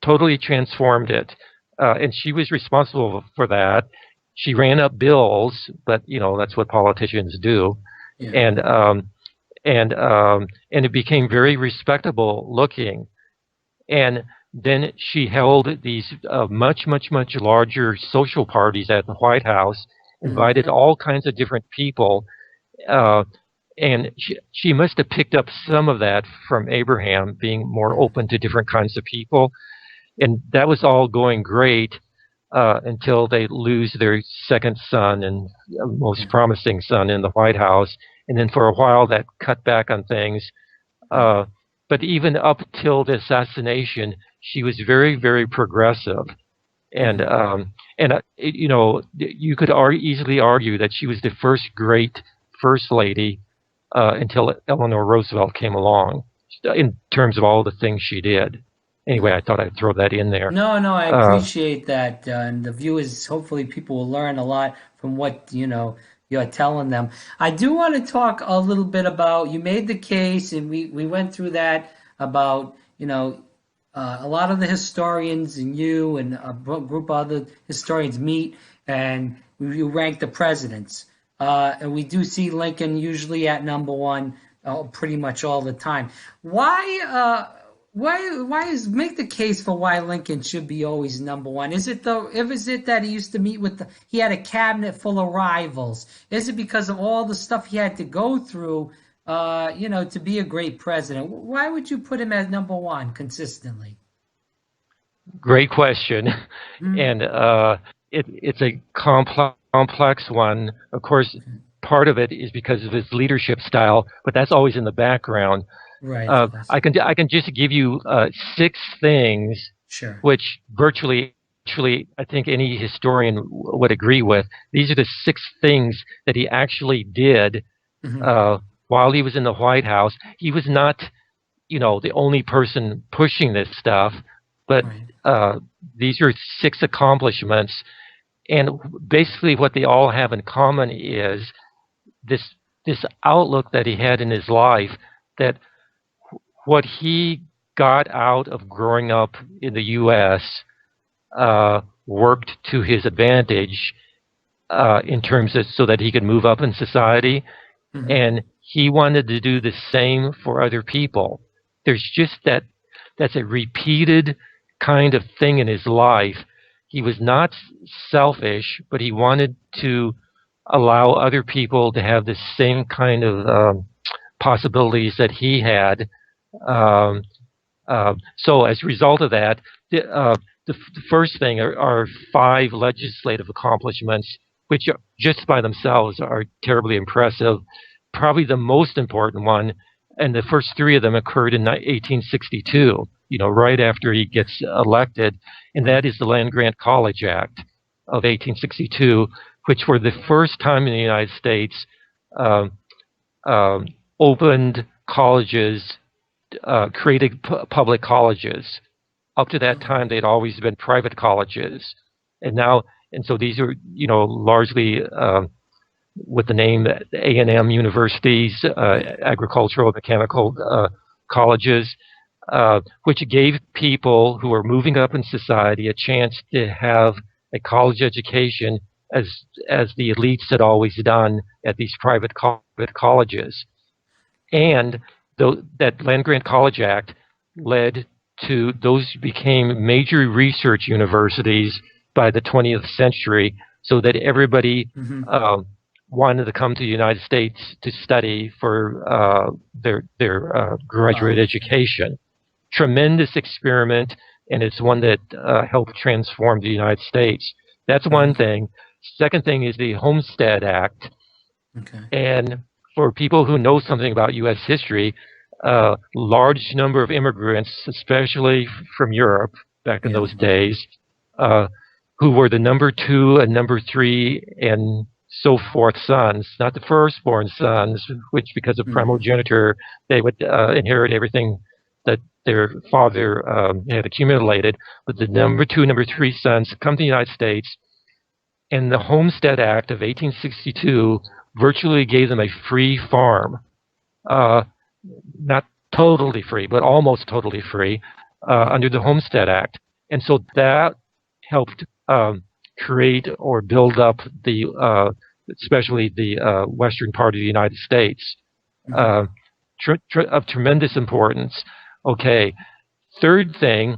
B: Totally transformed it. And she was responsible for that. She ran up bills, but that's what politicians do. Yeah. And it became very respectable looking. And then she held these much, much, much larger social parties at the White House, invited all kinds of different people. And she must have picked up some of that from Abraham, being more open to different kinds of people. And that was all going great until they lose their second son and most promising son in the White House. And then for a while that cut back on things. But even up till the assassination, she was very, very progressive. And you could easily argue that she was the first great first lady until Eleanor Roosevelt came along. in terms of all the things she did. Anyway, I thought I'd throw that in there.
A: No, no, I appreciate that, and the viewers. Hopefully, people will learn a lot from what you're telling them. I do want to talk a little bit about. You made the case, and we went through that about a lot of the historians and you and a group of other historians meet and you rank the presidents. And we do see Lincoln usually at number one, pretty much all the time. Why make the case for why Lincoln should be always number one? Is it that he used to meet with he had a cabinet full of rivals? Is it because of all the stuff he had to go through, to be a great president? Why would you put him as number one consistently?
B: Great question, and it's a complex one. Of course, part of it is because of his leadership style, but that's always in the background.
A: Right.
B: I can just give you 6 things,
A: sure,
B: which virtually, I think any historian would agree with. These are the 6 things that he actually did while he was in the White House. He was not, the only person pushing this stuff, but these are 6 accomplishments. And basically what they all have in common is this outlook that he had in his life, that what he got out of growing up in the U.S. Worked to his advantage in terms of so that he could move up in society. And he wanted to do the same for other people. There's just that's a repeated kind of thing in his life. He was not selfish, but he wanted to allow other people to have the same kind of possibilities that he had. So as a result of that, the first thing are 5 legislative accomplishments, which just by themselves are terribly impressive. Probably the most important one, and the first 3 of them occurred in 1862, right after he gets elected, and that is the Land Grant College Act of 1862, which for the first time in the United States opened colleges, created public colleges. Up to that time, they'd always been private colleges, and so these are, largely with the name A&M universities, agricultural and mechanical colleges, which gave people who were moving up in society a chance to have a college education, as the elites had always done at these private colleges. And that Land Grant College Act led to those became major research universities by the 20th century, so that everybody wanted to come to the United States to study for their graduate education. Tremendous experiment, and it's one that helped transform the United States. That's one thing. Second thing is the Homestead Act.
A: Okay.
B: And for people who know something about U.S. history, large number of immigrants, especially from Europe back in those days, who were the number 2 and number 3 and so forth sons, not the firstborn sons, which because of primogeniture, they would inherit everything that their father had accumulated, but the number 2, number 3 sons come to the United States, and the Homestead Act of 1862 virtually gave them a free farm. Not totally free, but almost totally free under the Homestead Act. And so that helped create or build up especially the western part of the United States, of tremendous importance. Okay, third thing,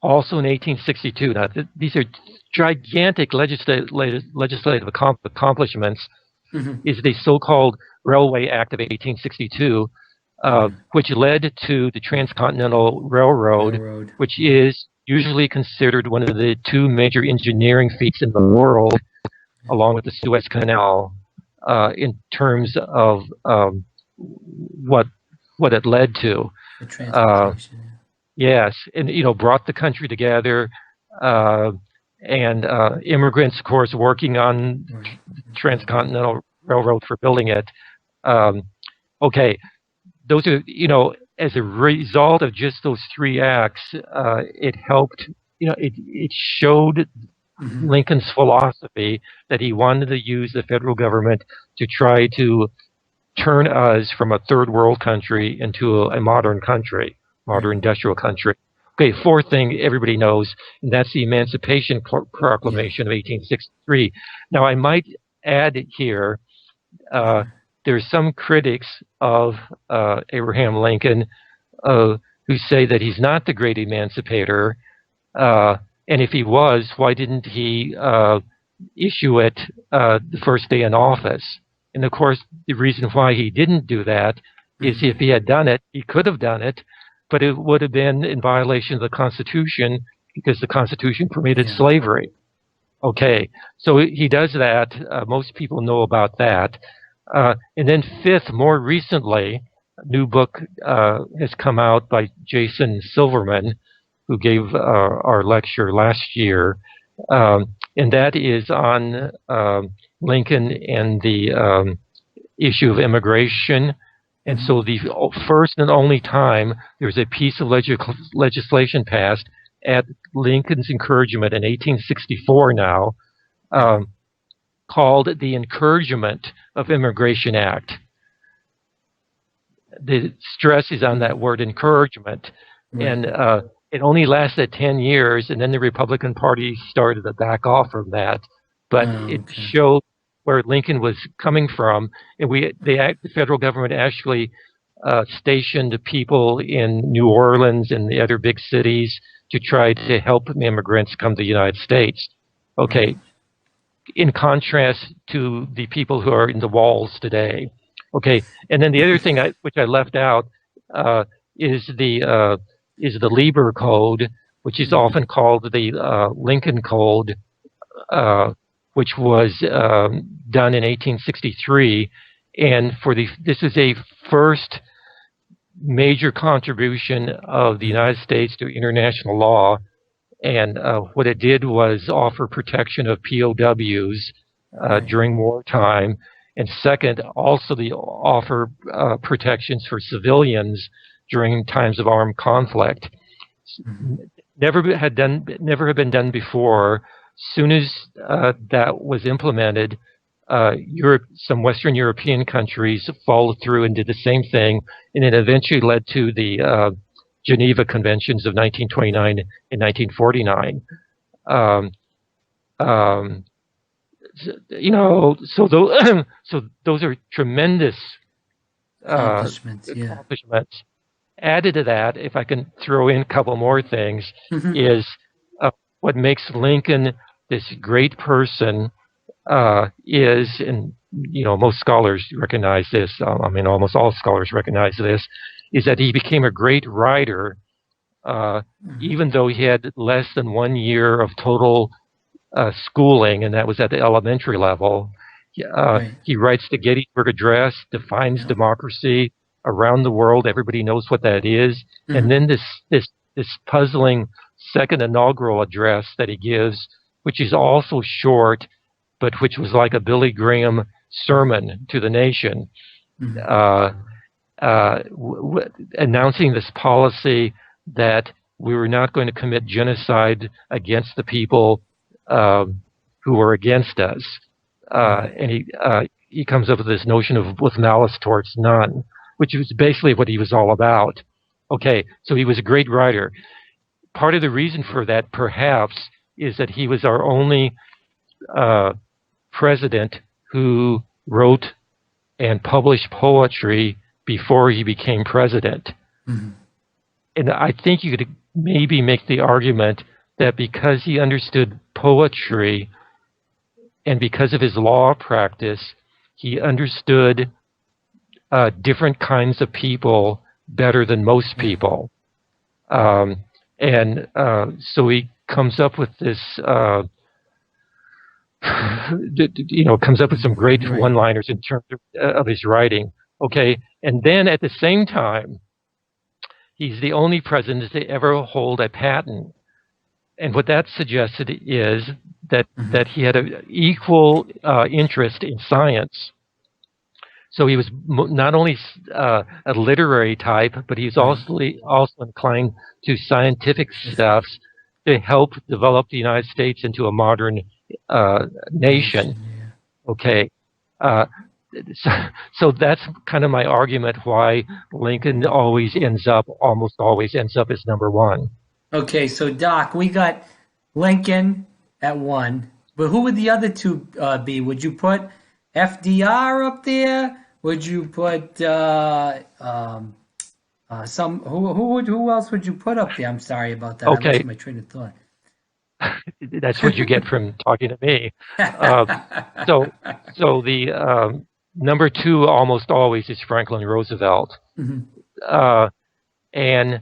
B: also in 1862. Now, these are gigantic legislative accomplishments. Is the so-called Railway Act of 1862, which led to the Transcontinental Railroad, which is usually considered one of the 2 major engineering feats in the world, along with the Suez Canal, in terms of what it led to.
A: The transportation.
B: Yes, and brought the country together, and immigrants, of course, working on Transcontinental Railroad for building it. Okay, those are as a result of just those three acts, it helped, it showed Lincoln's philosophy that he wanted to use the federal government to try to turn us from a third world country into a modern country, modern industrial country. Okay, fourth thing everybody knows, and that's the Emancipation Proclamation of 1863. Now, I might add here, there's some critics of Abraham Lincoln who say that he's not the great emancipator, and if he was, why didn't he issue it the first day in office? And of course, the reason why he didn't do that is if he had done it, he could have done it, but it would have been in violation of the Constitution because the Constitution permitted slavery. Okay, so he does that. Most people know about that. And then fifth, more recently, a new book has come out by Jason Silverman, who gave our lecture last year, and that is on Lincoln and the issue of immigration. And so the first and only time there's a piece of legislation passed at Lincoln's encouragement in 1864 now, called the Encouragement of Immigration Act. The stress is on that word encouragement. And it only lasted 10 years, and then the Republican Party started to back off from that. But it showed where Lincoln was coming from. And the federal government actually stationed people in New Orleans and the other big cities to try to help immigrants come to the United States. Okay, in contrast to the people who are in the walls today. Okay, and then the other thing which I left out is the Lieber Code, which is often called the Lincoln Code, which was done in 1863, and this is a first major contribution of the United States to international law, and what it did was offer protection of POWs during wartime, and second, also offer protections for civilians during times of armed conflict. Never had been done before. Soon as that was implemented, some Western European countries followed through and did the same thing, and it eventually led to the Geneva Conventions of 1929 and 1949. So those are tremendous accomplishments. Added to that, if I can throw in a couple more things, is what makes Lincoln this great person is, and most scholars recognize this, almost all scholars recognize this, is that he became a great writer, even though he had less than 1 year of total schooling, and that was at the elementary level. He writes the Gettysburg Address, defines democracy around the world. Everybody knows what that is. And then this puzzling second inaugural address that he gives, which is also short, but which was like a Billy Graham sermon to the nation, announcing this policy that we were not going to commit genocide against the people who were against us. And he comes up with this notion of with malice towards none, which was basically what he was all about. Okay, so he was a great writer. Part of the reason for that, perhaps, is that he was our only president who wrote and published poetry before he became president. And I think you could maybe make the argument that because he understood poetry and because of his law practice, he understood different kinds of people better than most people. And so he comes up with this, comes up with some great one-liners in terms of his writing. Okay, and then at the same time, he's the only president to ever hold a patent. And what that suggested is that he had an equal interest in science. So he was not only a literary type, but he's also inclined to scientific stuff to help develop the United States into a modern nation. Okay. Uh, so, so that's kind of my argument why Lincoln almost always ends up as number one.
A: Okay, so Doc, we got Lincoln at 1, but who would the other two be? Would you put FDR up there? Would you put who else would you put up there? I'm sorry about that. I
B: Okay,
A: lost my train of thought.
B: that's what you get from talking to me. So the number two almost always is Franklin Roosevelt, and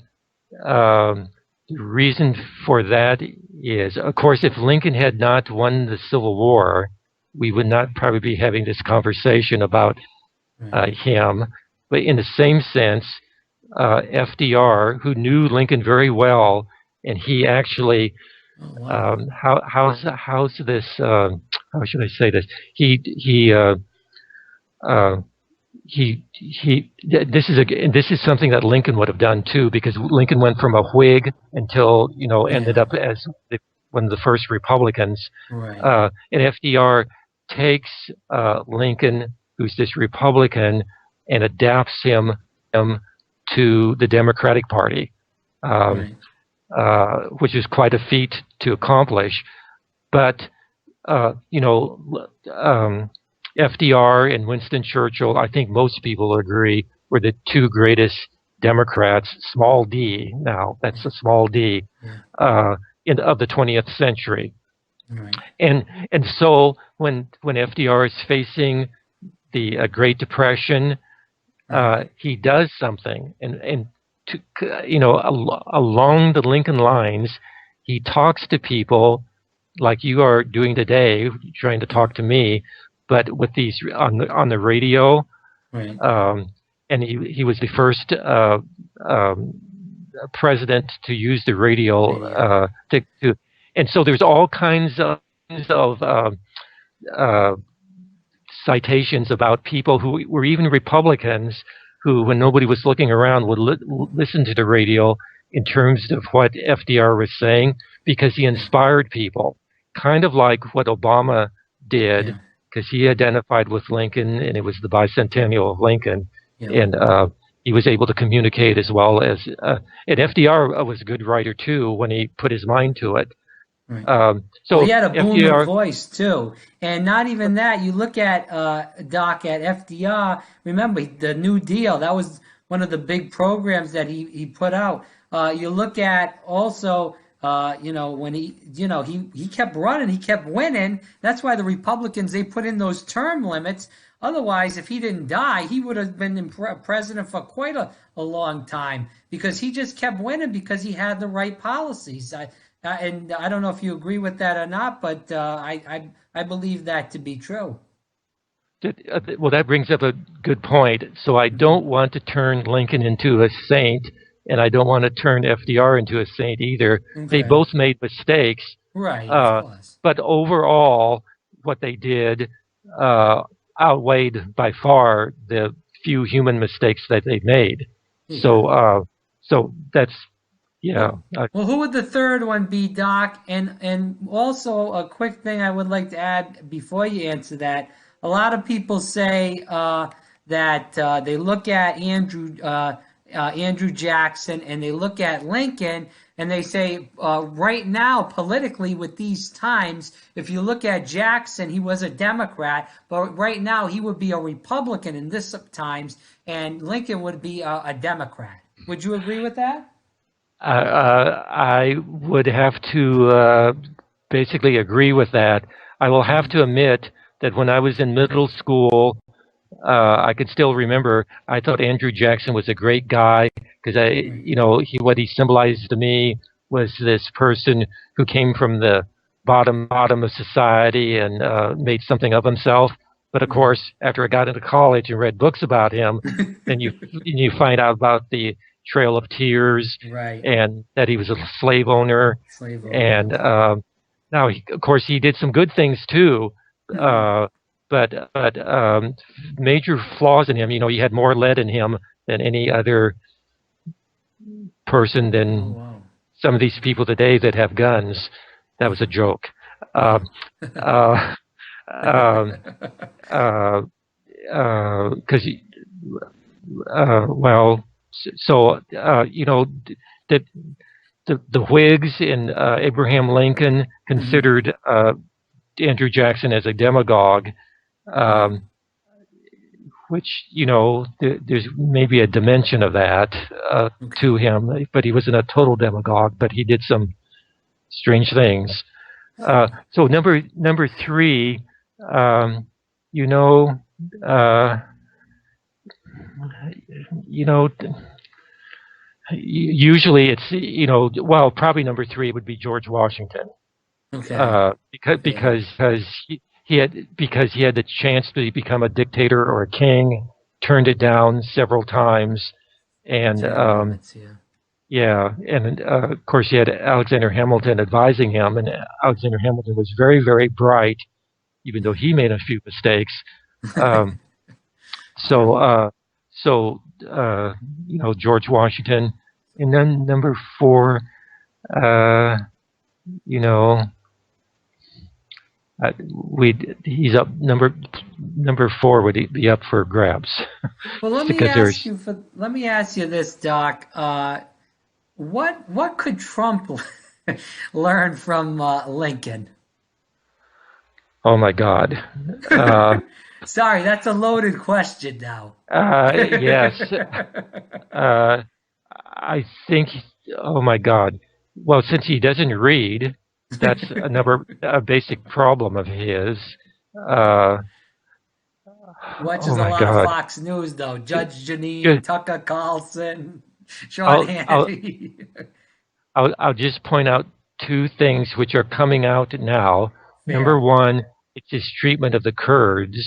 B: the reason for that is, of course, if Lincoln had not won the Civil War, we would not probably be having this conversation about him. But in the same sense, FDR, who knew Lincoln very well, and he actually, how's this? How should I say this? This is something that Lincoln would have done too, because Lincoln went from a Whig until ended up as one of the first Republicans. And FDR takes Lincoln, who's this Republican, and adapts him to the Democratic Party, which is quite a feat to accomplish. But FDR and Winston Churchill, I think most people agree, were the two greatest Democrats, small d now, that's a small d, of the 20th century. And so when FDR is facing the Great Depression, he does something, and along the Lincoln lines, he talks to people like you are doing today, trying to talk to me, but with these on the radio, and he was the first president to use the radio and so there's all kinds of citations about people who were even Republicans who, when nobody was looking around, would listen to the radio in terms of what FDR was saying, because he inspired people, kind of like what Obama did, because he identified with Lincoln, and it was the bicentennial of Lincoln, and he was able to communicate as well as, and FDR was a good writer too when he put his mind to it.
A: So he had a booming voice too, and not even that. You look at Doc, at FDR. Remember the New Deal? That was one of the big programs that he put out. You look at also, when he kept running, he kept winning. That's why the Republicans, they put in those term limits. Otherwise, if he didn't die, he would have been president for quite a long time, because he just kept winning because he had the right policies. And I don't know if you agree with that or not, but I believe that to be true.
B: Well, that brings up a good point. So I don't want to turn Lincoln into a saint, and I don't want to turn FDR into a saint either. They both made mistakes. But overall, what they did outweighed by far the few human mistakes that they made. So that's,
A: well, who would the third one be, Doc? And also a quick thing I would like to add before you answer that. A lot of people say that they look at Andrew Jackson and they look at Lincoln and they say right now, politically, with these times, if you look at Jackson, he was a Democrat, but right now he would be a Republican in this times, and Lincoln would be a Democrat. Would you agree with that?
B: I would have to basically agree with that. I will have to admit that when I was in middle school, I could still remember, I thought Andrew Jackson was a great guy, because what he symbolized to me was this person who came from the bottom of society and made something of himself. But of course, after I got into college and read books about him, then you find out about the Trail of Tears, and that he was a slave owner. And now, of course, he did some good things too. but major flaws in him. He had more lead in him than any other person
A: Oh,
B: than
A: wow.
B: some of these people today that have guns. That was a joke. Uh, uh, um, uh, because well, so the the Whigs and Abraham Lincoln
A: Mhm.
B: considered Andrew Jackson as a demagogue,
A: Right.
B: um, which there's maybe a dimension of that to
A: Okay.
B: him, but he wasn't a total demagogue, but he did some strange things. So number three, um, you know, uh, you know, usually it's well, probably number three would be George Washington,
A: Okay.
B: because
A: Yeah.
B: he had the chance to become a dictator or a king, turned it down several times, and
A: Didn't want it. Yeah.
B: yeah, and of course he had Alexander Hamilton advising him, and Alexander Hamilton was very, very bright, even though he made a few mistakes. Um, so,
A: True.
B: uh, so George Washington, and then number four, uh, you know, we he's up number four would be up for grabs,
A: Well,
B: just because there's
A: let me ask you this, Doc. What could Trump learn from Lincoln?
B: oh my God, uh,
A: Sorry, that's a loaded question now.
B: yes, uh, I think, oh my God. Well, since he doesn't read, that's a basic problem of his. Uh, oh
A: Watches a
B: my
A: lot of
B: God.
A: Fox News, though. Judge Janine,
B: Just,
A: Tucker Carlson, Sean
B: I'll, I'll,
A: Hannity.
B: I'll just point out two things which are coming out now. Number
A: Fair.
B: one, it's his treatment of the Kurds.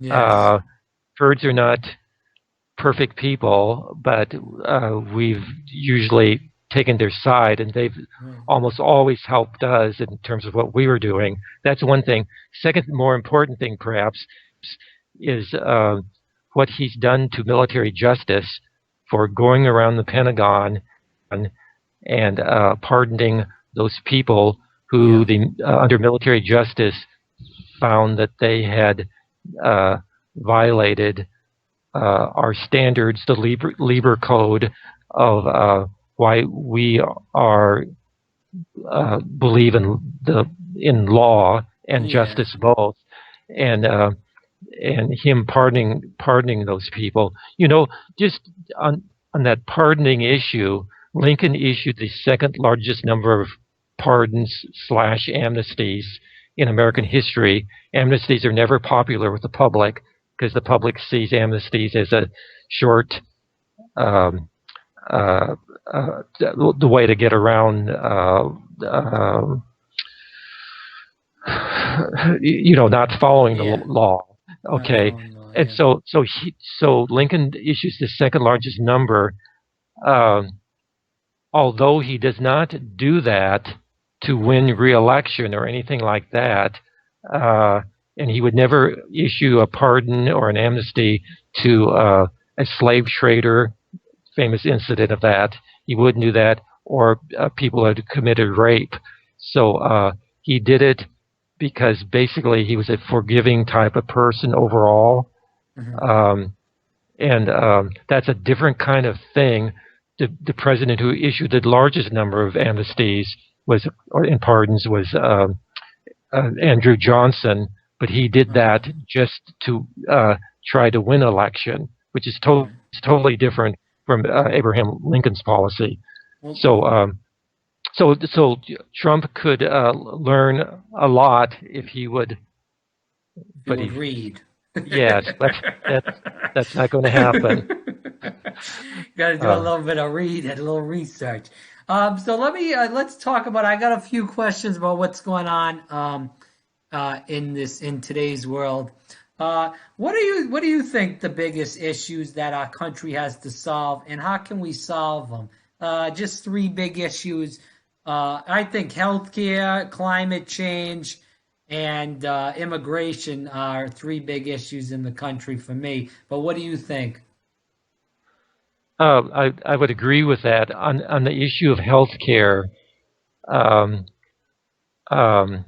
A: Yes.
B: Uh, Kurds are not perfect people, but we've usually taken their side, and they've
A: Right.
B: almost always helped us in terms of what we were doing. That's one thing. Second, more important thing perhaps is what he's done to military justice for going around the Pentagon and pardoning those people who
A: Yeah.
B: the under military justice found that they had violated our standards, the Lieber Code of why we are believe in law and
A: Yeah.
B: justice both, and uh, and him pardoning those people. Just on that pardoning issue, Lincoln issued the second largest number of pardons slash amnesties in American history. Amnesties are never popular with the public because the public sees amnesties as a short um, uh, the way to get around not following the
A: Yeah.
B: law.
A: Not
B: Okay,
A: following law.
B: and
A: Yeah.
B: so Lincoln issues the second largest number, um, although he does not do that to win re-election or anything like that, uh, and he would never issue a pardon or an amnesty to a slave trader. Famous incident of that. He wouldn't do that, or people had committed rape. So he did it because basically he was a forgiving type of person overall.
A: Mhm.
B: Um, and that's a different kind of thing. The president who issued the largest number of amnesties and pardons was Andrew Johnson, but he did
A: Okay.
B: that just to try to win election, which is
A: Right.
B: totally different from Abraham Lincoln's policy.
A: Well,
B: So, so Trump could learn a lot if he would,
A: if you
B: but
A: would read.
B: yes, that's that's not going to happen.
A: Got to do a
B: Uh,
A: little bit of read and a little research. So let's talk about. I got a few questions about what's going on in today's world. What do you think the biggest issues that our country has to solve, and how can we solve them? Just three big issues. I think healthcare, climate change, and immigration are three big issues in the country for me. But what do you think?
B: I would agree with that. On the issue of health care, um, um,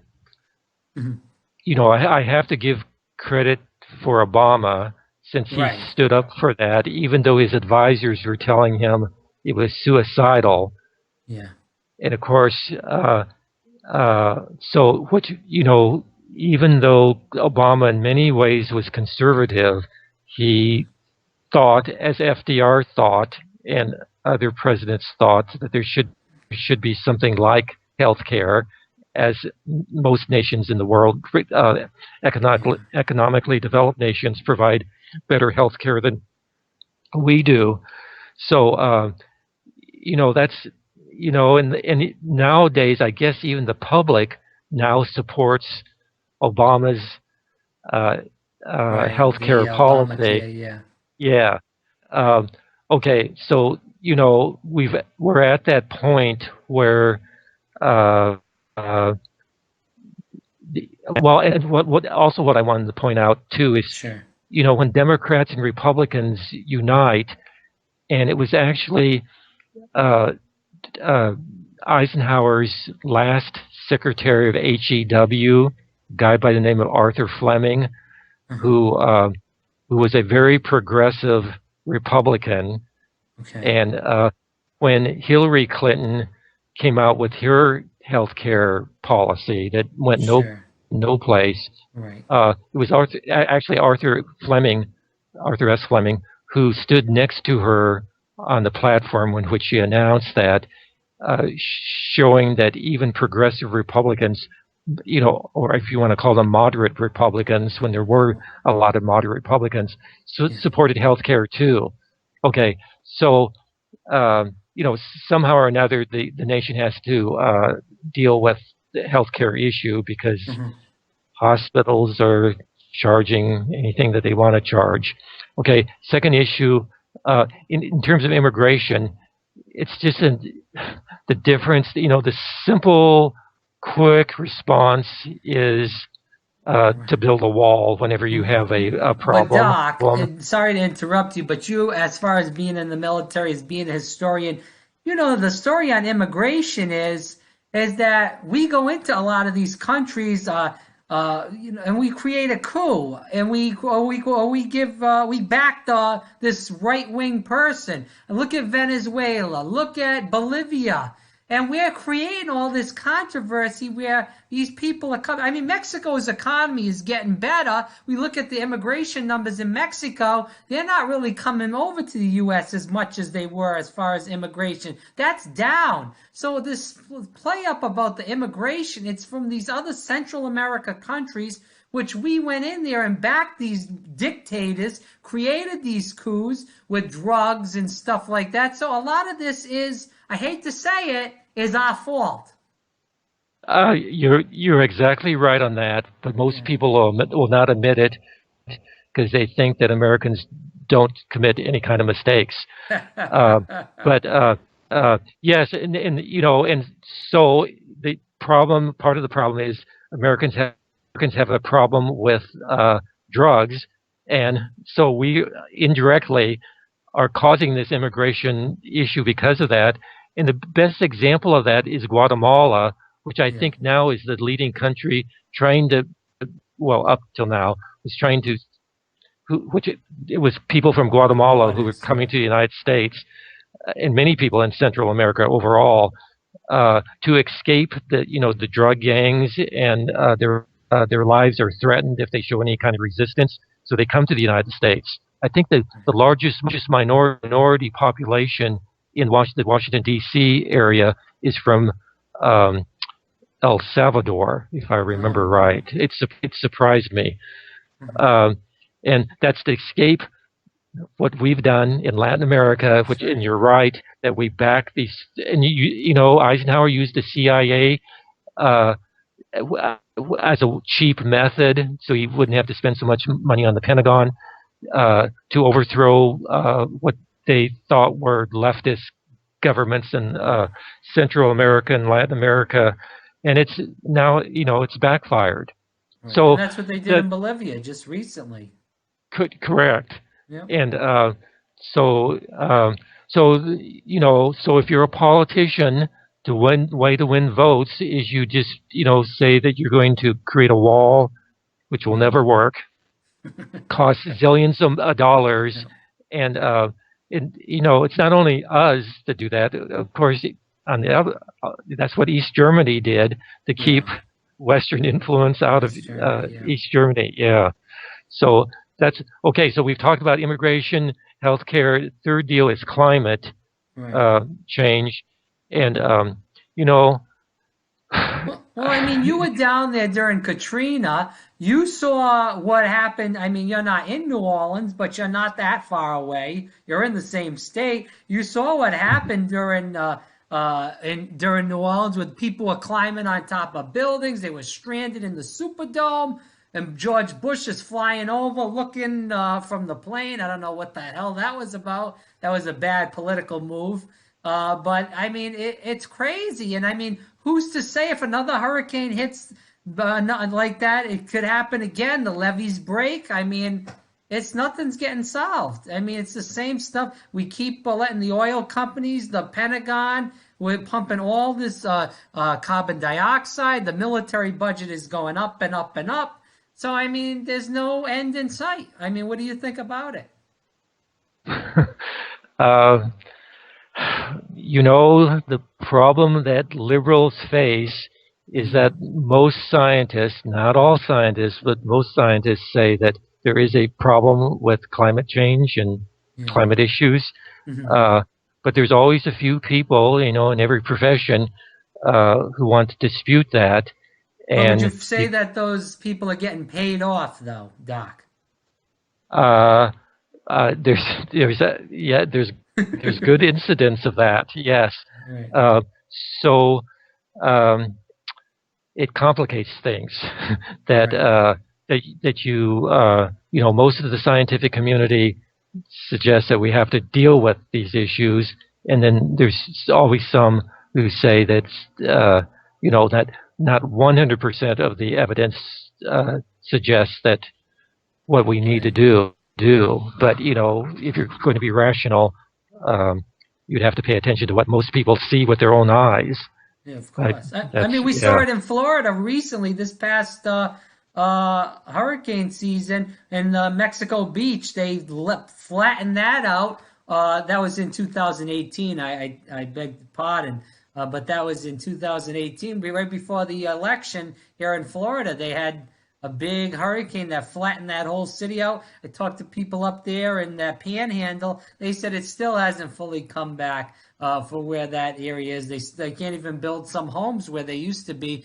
A: Mhm.
B: I have to give credit for Obama since he
A: Right.
B: stood up for that, even though his advisors were telling him it was suicidal.
A: Yeah.
B: And of course, so even though Obama in many ways was conservative, he thought, as FDR thought, and other presidents thought, that there should be something like health care, as most nations in the world,
A: Yeah.
B: economically developed nations, provide better health care than we do. So, that's, and nowadays, I guess even the public now supports Obama's uh,
A: Right.
B: health care
A: The
B: policy.
A: Obamacare. Yeah.
B: Yeah. Um, okay, so we're at that point where uh, uh, well, and what I wanted to point out too is,
A: Sure.
B: when Democrats and Republicans unite, and it was actually uh, uh, Eisenhower's last Secretary of HEW, a guy by the name of Arthur Fleming,
A: Uh-huh.
B: who was a very progressive Republican.
A: Okay.
B: And when Hillary Clinton came out with her health care policy that went
A: Sure.
B: no place,
A: Right.
B: it was actually Arthur S. Fleming, who stood next to her on the platform when which she announced that, showing that even progressive Republicans, or if you want to call them moderate Republicans, when there were a lot of moderate Republicans,
A: Yeah.
B: supported health care too. Okay, so you know, somehow or another, the nation has to deal with the healthcare issue because
A: Uh-huh.
B: hospitals are charging anything that they want to charge. Okay, second issue, in terms of immigration, it's just the difference. The simple, quick response is to
A: Right.
B: build a wall whenever you have a
A: But
B: problem.
A: Doc, and sorry to interrupt you, but you, as far as being in the military, as being a historian, the story on immigration is that we go into a lot of these countries, and we create a coup, and we back this right wing person. And look at Venezuela, look at Bolivia. And we're creating all this controversy where these people are coming. I mean, Mexico's economy is getting better. We look at the immigration numbers in Mexico. They're not really coming over to the U.S. as much as they were as far as immigration. That's down. So this play up about the immigration, it's from these other Central America countries which we went in there and backed these dictators, created these coups with drugs and stuff like that. So a lot of this is, I hate to say it, is our fault.
B: You're exactly right on that, but most
A: Yeah.
B: people will not admit it because they think that Americans don't commit any kind of mistakes. Uh, but yes, and so part of the problem is Americans have a problem with drugs, and so we indirectly are causing this immigration issue because of that. And the best example of that is Guatemala, which I
A: Yeah.
B: think now is the leading country trying to, well, up till now, was trying to, which it was people from Guatemala
A: What
B: who were
A: is?
B: coming
A: Yeah.
B: to the United States, and many people in Central America overall, to escape the drug gangs, and their lives are threatened if they show any kind of resistance. So they come to the United States. I think the largest minority population in the Washington D.C. area is from um, El Salvador, if I remember
A: Oh.
B: right. It surprised me,
A: Mhm.
B: um, and that's to escape what we've done in Latin America.
A: That's
B: And
A: right.
B: you're right that we back these. And Eisenhower used the CIA uh, as a cheap method, so he wouldn't have to spend so much money on the Pentagon to overthrow what they thought were leftist governments in Central America and Latin America, and it's now it's backfired.
A: Right. And
B: So
A: that's what they did
B: that
A: in Bolivia just recently.
B: correct.
A: Yeah.
B: And so so so if you're a politician, the one way to win votes is you just say that you're going to create a wall, which will
A: Right.
B: never work, cost zillions of dollars,
A: Yeah.
B: and it's not only us that do that. Of course, on the other, that's what East Germany did to keep
A: Yeah.
B: Western influence out of
A: West Germany. Yeah.
B: East Germany. Yeah. So that's okay. So we've talked about immigration, healthcare. Third deal is climate
A: Right.
B: change, and you know,
A: Well, I mean, you were down there during Katrina. You saw what happened. I mean, you're not in New Orleans, but you're not that far away. You're in the same state. You saw what happened during New Orleans, with people were climbing on top of buildings. They were stranded in the Superdome, and George Bush is flying over, looking from the plane. I don't know what the hell that was about. That was a bad political move. But I mean, it's crazy. And I mean, who's to say if another hurricane hits like that, it could happen again? The levees break. I mean, it's nothing's getting solved. I mean, it's the same stuff. We keep letting the oil companies, the Pentagon, we're pumping all this carbon dioxide. The military budget is going up and up and up. So, I mean, there's no end in sight. I mean, what do you think about it?
B: uh, the problem that liberals face is
A: Mm-hmm.
B: that most scientists, not all scientists, but most scientists say that there is a problem with climate change and
A: Yeah.
B: climate issues.
A: Mm-hmm.
B: Uh, but there's always a few people, in every profession who want to dispute that.
A: But would you
B: And
A: say that those people are getting paid off, though, Doc?
B: uh, there's good incidents of that. Yes.
A: Right.
B: Uh, so um, it complicates things that
A: Right.
B: most of the scientific community suggests that we have to deal with these issues, and then there's always some who say that that not 100% of the evidence suggests that what we need to
A: Right.
B: do. But if you're going to be rational, you'd have to pay attention to what most people see with their own eyes.
A: Yeah, of course. I
B: That's
A: mean, we saw
B: yeah.
A: it in Florida recently, this past hurricane season in Mexico Beach. They flattened that out. That was in 2018. I beg your pardon. But that was in 2018, right before the election here in Florida. They had a big hurricane that flattened that whole city out. I talked to people up there in that panhandle. They said it still hasn't fully come back for where that area is. They can't even build some homes where they used to be.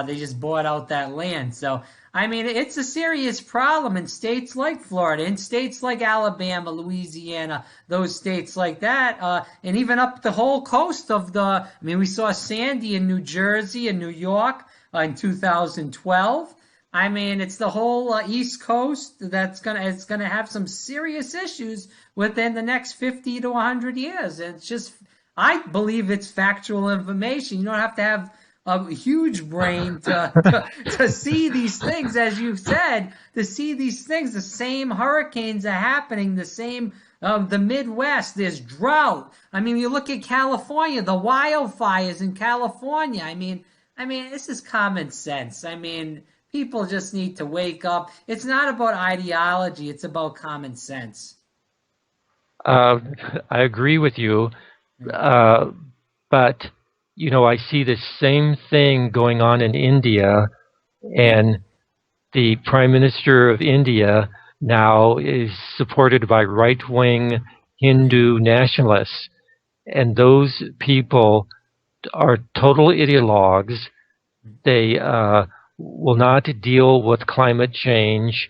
A: They just bought out that land. So, I mean, it's a serious problem in states like Florida, in states like Alabama, Louisiana, those states like that, and even up the whole coast of I mean, we saw Sandy in New Jersey and New York in 2012. I mean, it's the whole East Coast it's gonna have some serious issues within the next 50 to 100 years. And it's just, I believe it's factual information. You don't have to have a huge brain to see these things, as you've said, to see these things. The same hurricanes are happening, the same, the Midwest, there's drought. I mean, you look at California, the wildfires in California. I mean, this is common sense. I mean, people just need to wake up. It's not about ideology, it's about common sense.
B: Uh, I agree with you,
A: Yeah.
B: uh, but I see the same thing going on in India, and the Prime Minister of India now is supported by right-wing
A: Yeah.
B: Hindu nationalists, and those people are total ideologues. They will not deal with climate change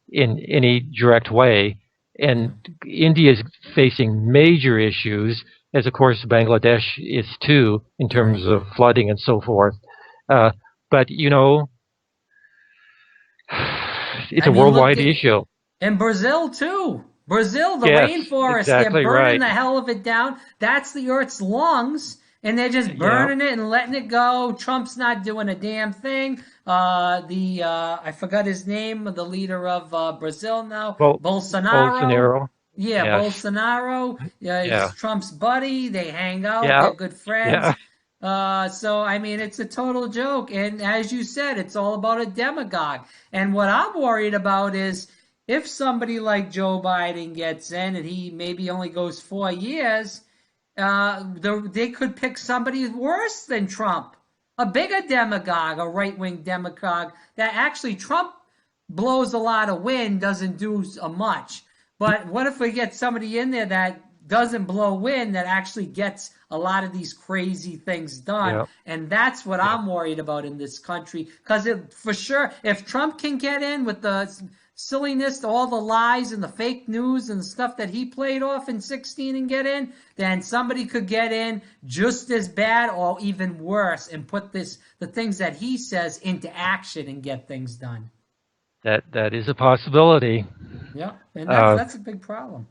B: in any direct way.
A: Yeah.
B: And India is facing major issues, as of course Bangladesh is too, in
A: Right.
B: terms of flooding and so forth. Uh, but it's
A: I
B: a
A: mean, look
B: worldwide
A: at
B: issue.
A: in Brazil too. Brazil, the
B: Yes,
A: rainforest, they're
B: exactly
A: burning
B: right.
A: the hell of it down. That's the Earth's lungs, and they're just
B: Yeah.
A: burning it and letting it go. Trump's not doing a damn thing. I forgot his name, the leader of Brazil now,
B: Bol
A: Bolsonaro.
B: Bolsonaro.
A: Yeah,
B: Yes.
A: Bolsonaro. Yeah,
B: Yeah.
A: he's Trump's buddy. They hang out. They're
B: Yeah.
A: good friends.
B: Yeah.
A: So I mean, it's a total joke. And as you said, it's all about a demagogue. And what I'm worried about is if somebody like Joe Biden gets in and he maybe only goes 4 years, they could pick somebody worse than Trump, a bigger demagogue, a right wing demagogue that actually Trump blows a lot of wind, doesn't do much. But what if we get somebody in there that doesn't blow wind, that actually gets a lot of these crazy things done?
B: Yeah.
A: And that's what
B: Yeah.
A: I'm worried about in this country. Because for sure, if Trump can get in with the silliness, all the lies and the fake news and the stuff that he played off in 16 and get in, then somebody could get in just as bad or even worse and put the things that he says into action and get things done.
B: That is a possibility.
A: Yeah, and
B: Uh,
A: that's a big problem.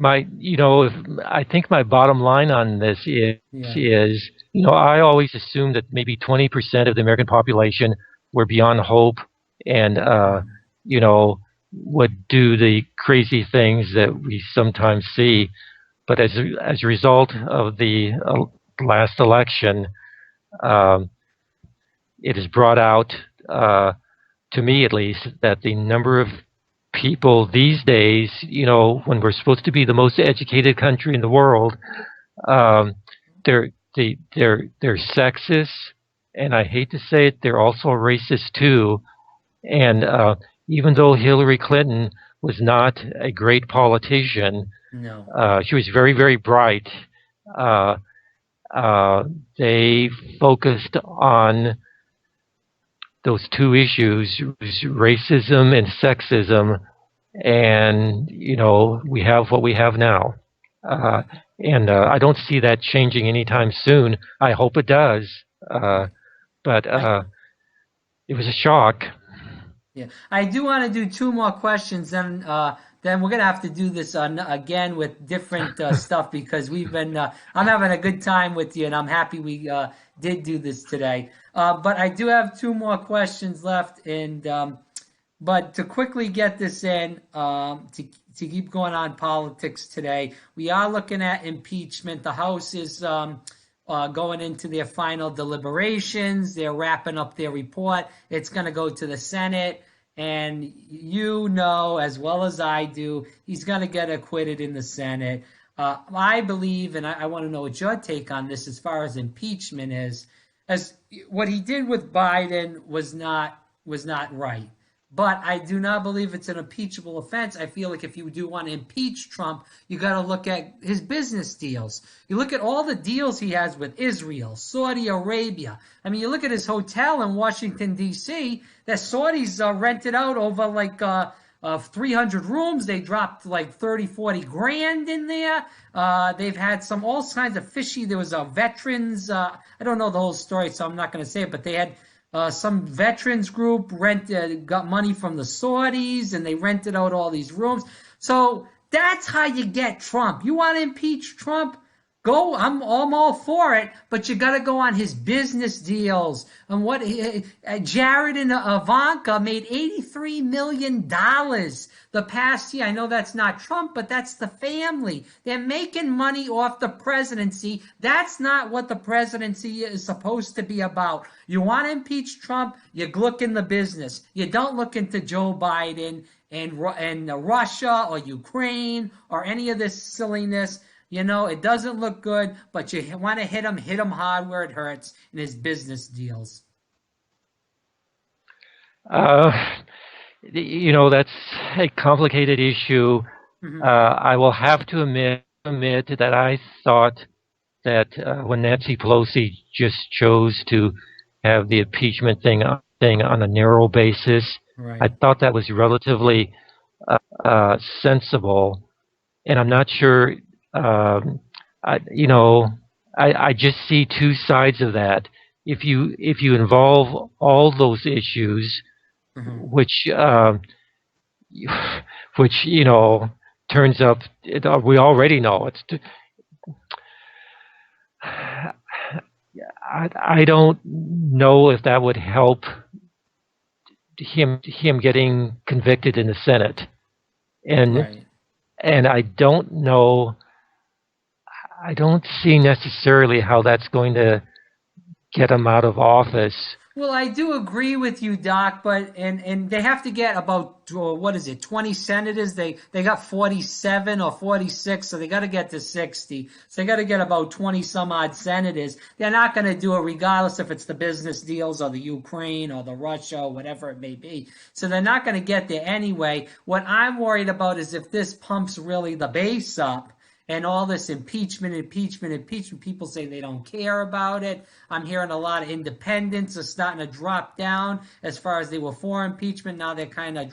B: I think my bottom line on this
A: Yeah.
B: is, I always assumed that maybe 20% of the American population were beyond hope and, would do the crazy things that we sometimes see. But as a result of the last election, um, it has brought out, to me at least, that the number of people these days, when we're supposed to be the most educated country in the world, um, they're sexist, and I hate to say it, they're also racist too. And even though Hillary Clinton was not a great politician,
A: No.
B: she was very, very bright. Uh, they focused on those two issues, racism and sexism, and we have what we have now. And I don't see that changing anytime soon. I hope it does, but it was a shock.
A: Yeah, I do want to do two more questions, then we're gonna have to do this again with different stuff because we've been. I'm having a good time with you, and I'm happy we did do this today. But I do have two more questions left, and but to quickly get this in, to keep going on politics today, we are looking at impeachment. The House is going into their final deliberations. They're wrapping up their report. It's going to go to the Senate. And as well as I do, he's going to get acquitted in the Senate. I believe, and I want to know what your take on this as far as impeachment is, as what he did with Biden was not right. But I do not believe it's an impeachable offense. I feel like if you do want to impeach Trump, you got to look at his business deals. You look at all the deals he has with Israel, Saudi Arabia. I mean, you look at his hotel in Washington, D.C., that Saudis rented out over like 300 rooms. They dropped like 30, 40 grand in there. They've had all kinds of fishy. There was a veterans. I don't know the whole story, so I'm not going to say it, but they had some veterans group got money from the Saudis, and they rented out all these rooms. So that's how you get Trump. You want to impeach Trump? Go. I'm all for it, but you got to go on his business deals. And what Jared and Ivanka made $83 million the past year. I know that's not Trump, but that's the family. They're making money off the presidency. That's not what the presidency is supposed to be about. You want to impeach Trump, you look in the business. You don't look into Joe Biden and Russia or Ukraine or any of this silliness. It doesn't look good, but you want to hit him hard where it hurts in his business deals.
B: That's a complicated issue.
A: Mm-hmm.
B: I will have to admit that I thought that when Nancy Pelosi just chose to have the impeachment thing on a narrow basis,
A: Right.
B: I thought that was relatively sensible, and I'm not sure. I just see two sides of that. If you involve all those issues,
A: Mm-hmm.
B: which turns up, we already know it's. I don't know if that would help him getting convicted in the Senate, and
A: Right.
B: and I don't know. I don't see necessarily how that's going to get him out of office.
A: Well, I do agree with you, Doc, but and they have to get about what is it, 20 senators? They got 47 or 46, so they got to get to 60. So they got to get about 20 some odd senators. They're not going to do it regardless if it's the business deals or the Ukraine or the Russia or whatever it may be. So they're not going to get there anyway. What I'm worried about is if this pumps really the base up and all this impeachment, people say they don't care about it. I'm hearing a lot of independents are starting to drop down as far as they were for impeachment. Now they're kind of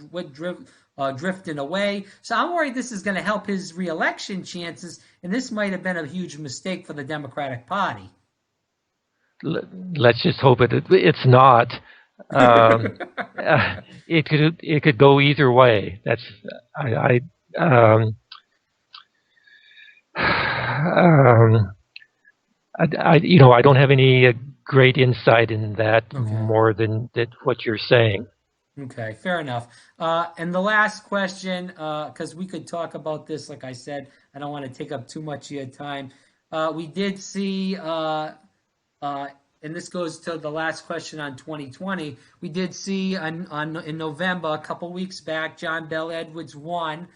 A: drifting away. So I'm worried this is going to help his reelection chances, and this might have been a huge mistake for the Democratic Party.
B: Let's just hope it's not. It could go either way. That's I I don't have any great insight in that more than that what you're saying.
A: Okay, fair enough. And the last question, because we could talk about this, like I said, I don't want to take up too much of your time. We did see, and this goes to the last question on 2020. We did see in November, a couple weeks back, John Bel Edwards won.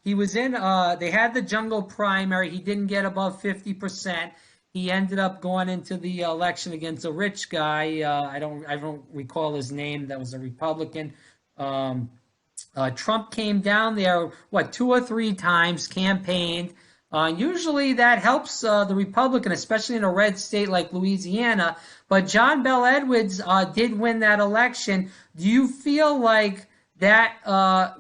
A: He was in. They had the jungle primary. He didn't get above 50%. He ended up going into the election against a rich guy. I don't recall his name. That was a Republican. Trump came down there, 2 or 3 times, campaigned. Usually that helps the Republican, especially in a red state like Louisiana. But John Bel Edwards did win that election. Do you feel like that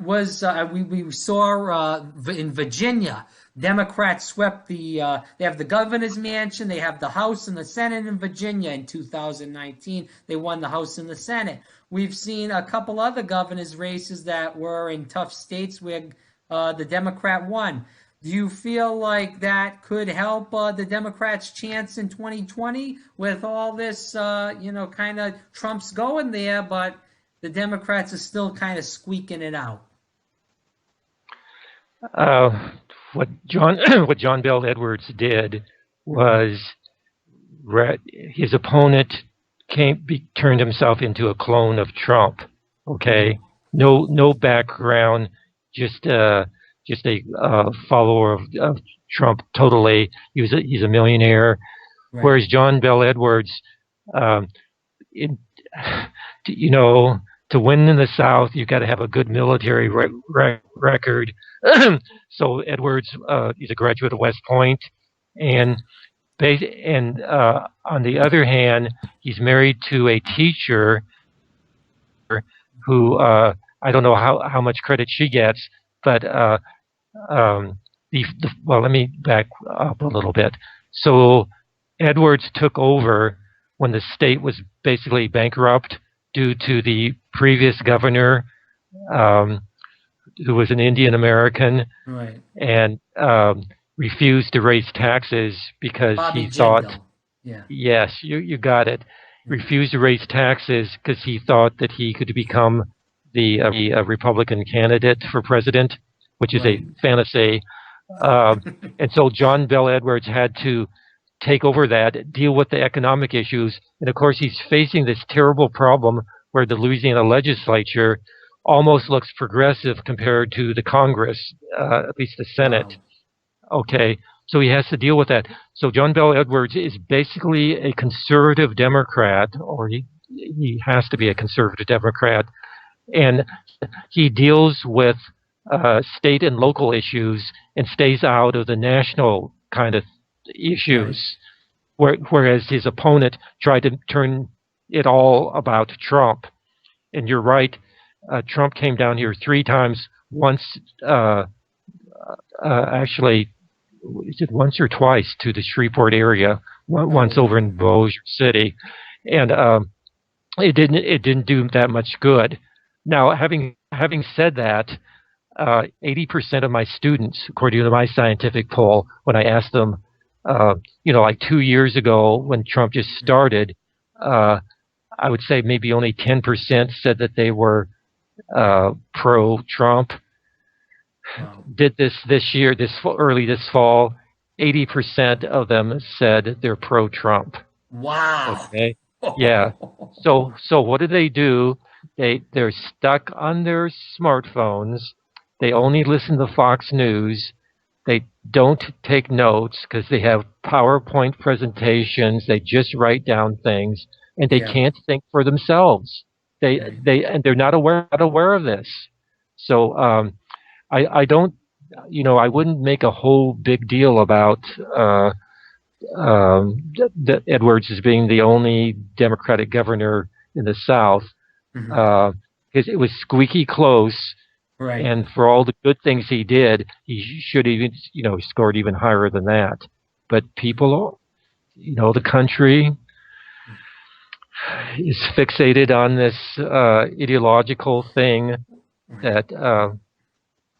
A: was we saw in Virginia? Democrats swept they have the governor's mansion, they have the House and the Senate in Virginia in 2019. They won the House and the Senate. We've seen a couple other governor's races that were in tough states where the Democrat won. Do you feel like that could help the Democrats' chance in 2020 with all this, kind of Trump's going there, but the Democrats are still kind of squeaking it out?
B: What John Bel Edwards did was his opponent turned himself into a clone of Trump. Okay, no background, just a follower of Trump. Totally, he's a millionaire. Right. Whereas John Bel Edwards, to win in the South, you've got to have a good military record. So Edwards, he's a graduate of West Point, and on the other hand, he's married to a teacher who I don't know how much credit she gets, but well, let me back up a little bit. So Edwards took over when the state was basically bankrupt due to the previous governor, who was an Indian American, right, and refused to raise taxes because
A: Bobby
B: he thought,
A: yeah.
B: Yes, you got it. Refused to raise taxes because he thought that he could become the Republican candidate for president, which is a fantasy. And so John Bel Edwards had to take over that, deal with the economic issues. And of course, he's facing this terrible problem where the Louisiana legislature almost looks progressive compared to the Congress, at least the Senate. Wow. Okay, so he has to deal with that. So John Bel Edwards is basically a conservative Democrat, or he has to be a conservative Democrat. And he deals with state and local issues and stays out of the national kind of issues, whereas his opponent tried to turn it all about Trump. And you're right, Trump came down here 3 times. Once, actually, is it once or twice to the Shreveport area? Once over in Bossier City, and it didn't do that much good. Now, having said that, 80% of my students, according to my scientific poll, when I asked them, Like 2 years ago when Trump just started, uh, I would say maybe only 10% said that they were pro-Trump.
A: Wow.
B: Did this year, early this fall, 80% of them said they're pro-Trump.
A: Wow.
B: Okay, yeah. So what do? They're stuck on their smartphones. They only listen to Fox News. They don't take notes because they have PowerPoint presentations. They just write down things, and they
A: Yeah.
B: can't think for themselves.
A: Right.
B: They're not aware of this. So I don't, I wouldn't make a whole big deal about Edwards as being the only Democratic governor in the South
A: Mhm.
B: because it was squeaky close.
A: Right.
B: And for all the good things he did, he should even, scored even higher than that. But people, the country is fixated on this ideological thing that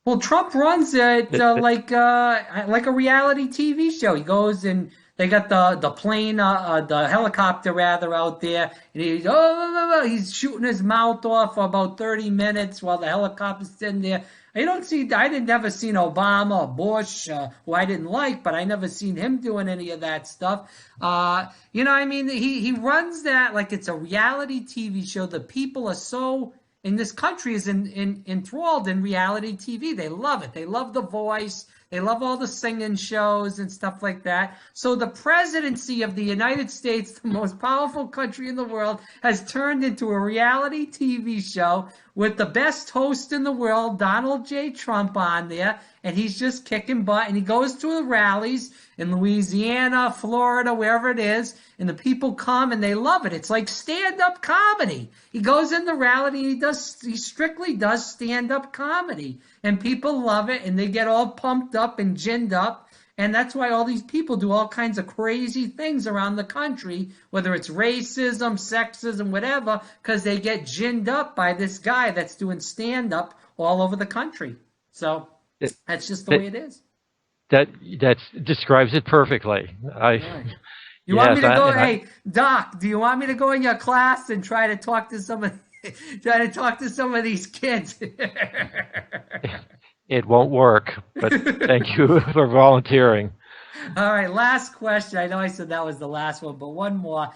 A: Well, Trump runs it
B: that, that
A: like a reality TV show. He goes and they got the plane, the helicopter rather, out there, and he's shooting his mouth off for about 30 minutes while the helicopter's sitting there. I didn't never seen Obama or Bush, who I didn't like, but I never seen him doing any of that stuff. I mean, he runs that like it's a reality TV show. The people are so in this country is enthralled in reality TV. They love it. They love The Voice. They love all the singing shows and stuff like that. So the presidency of the United States, the most powerful country in the world, has turned into a reality TV show with the best host in the world, Donald J. Trump, on there. And he's just kicking butt. And he goes to the rallies in Louisiana, Florida, wherever it is. And the people come and they love it. It's like stand-up comedy. He goes in the rally and he strictly does stand-up comedy. And people love it and they get all pumped up and ginned up. And that's why all these people do all kinds of crazy things around the country, whether it's racism, sexism, whatever, because they get ginned up by this guy that's doing stand-up all over the country. So that's just the way it is.
B: that describes it perfectly.
A: Right. You want
B: Yes,
A: me to go?
B: and I
A: Hey, Doc, do you want me to go in your class and try to talk to some of these kids?
B: it won't work, but thank you for volunteering.
A: All right, last question. I know I said that was the last one, but one more.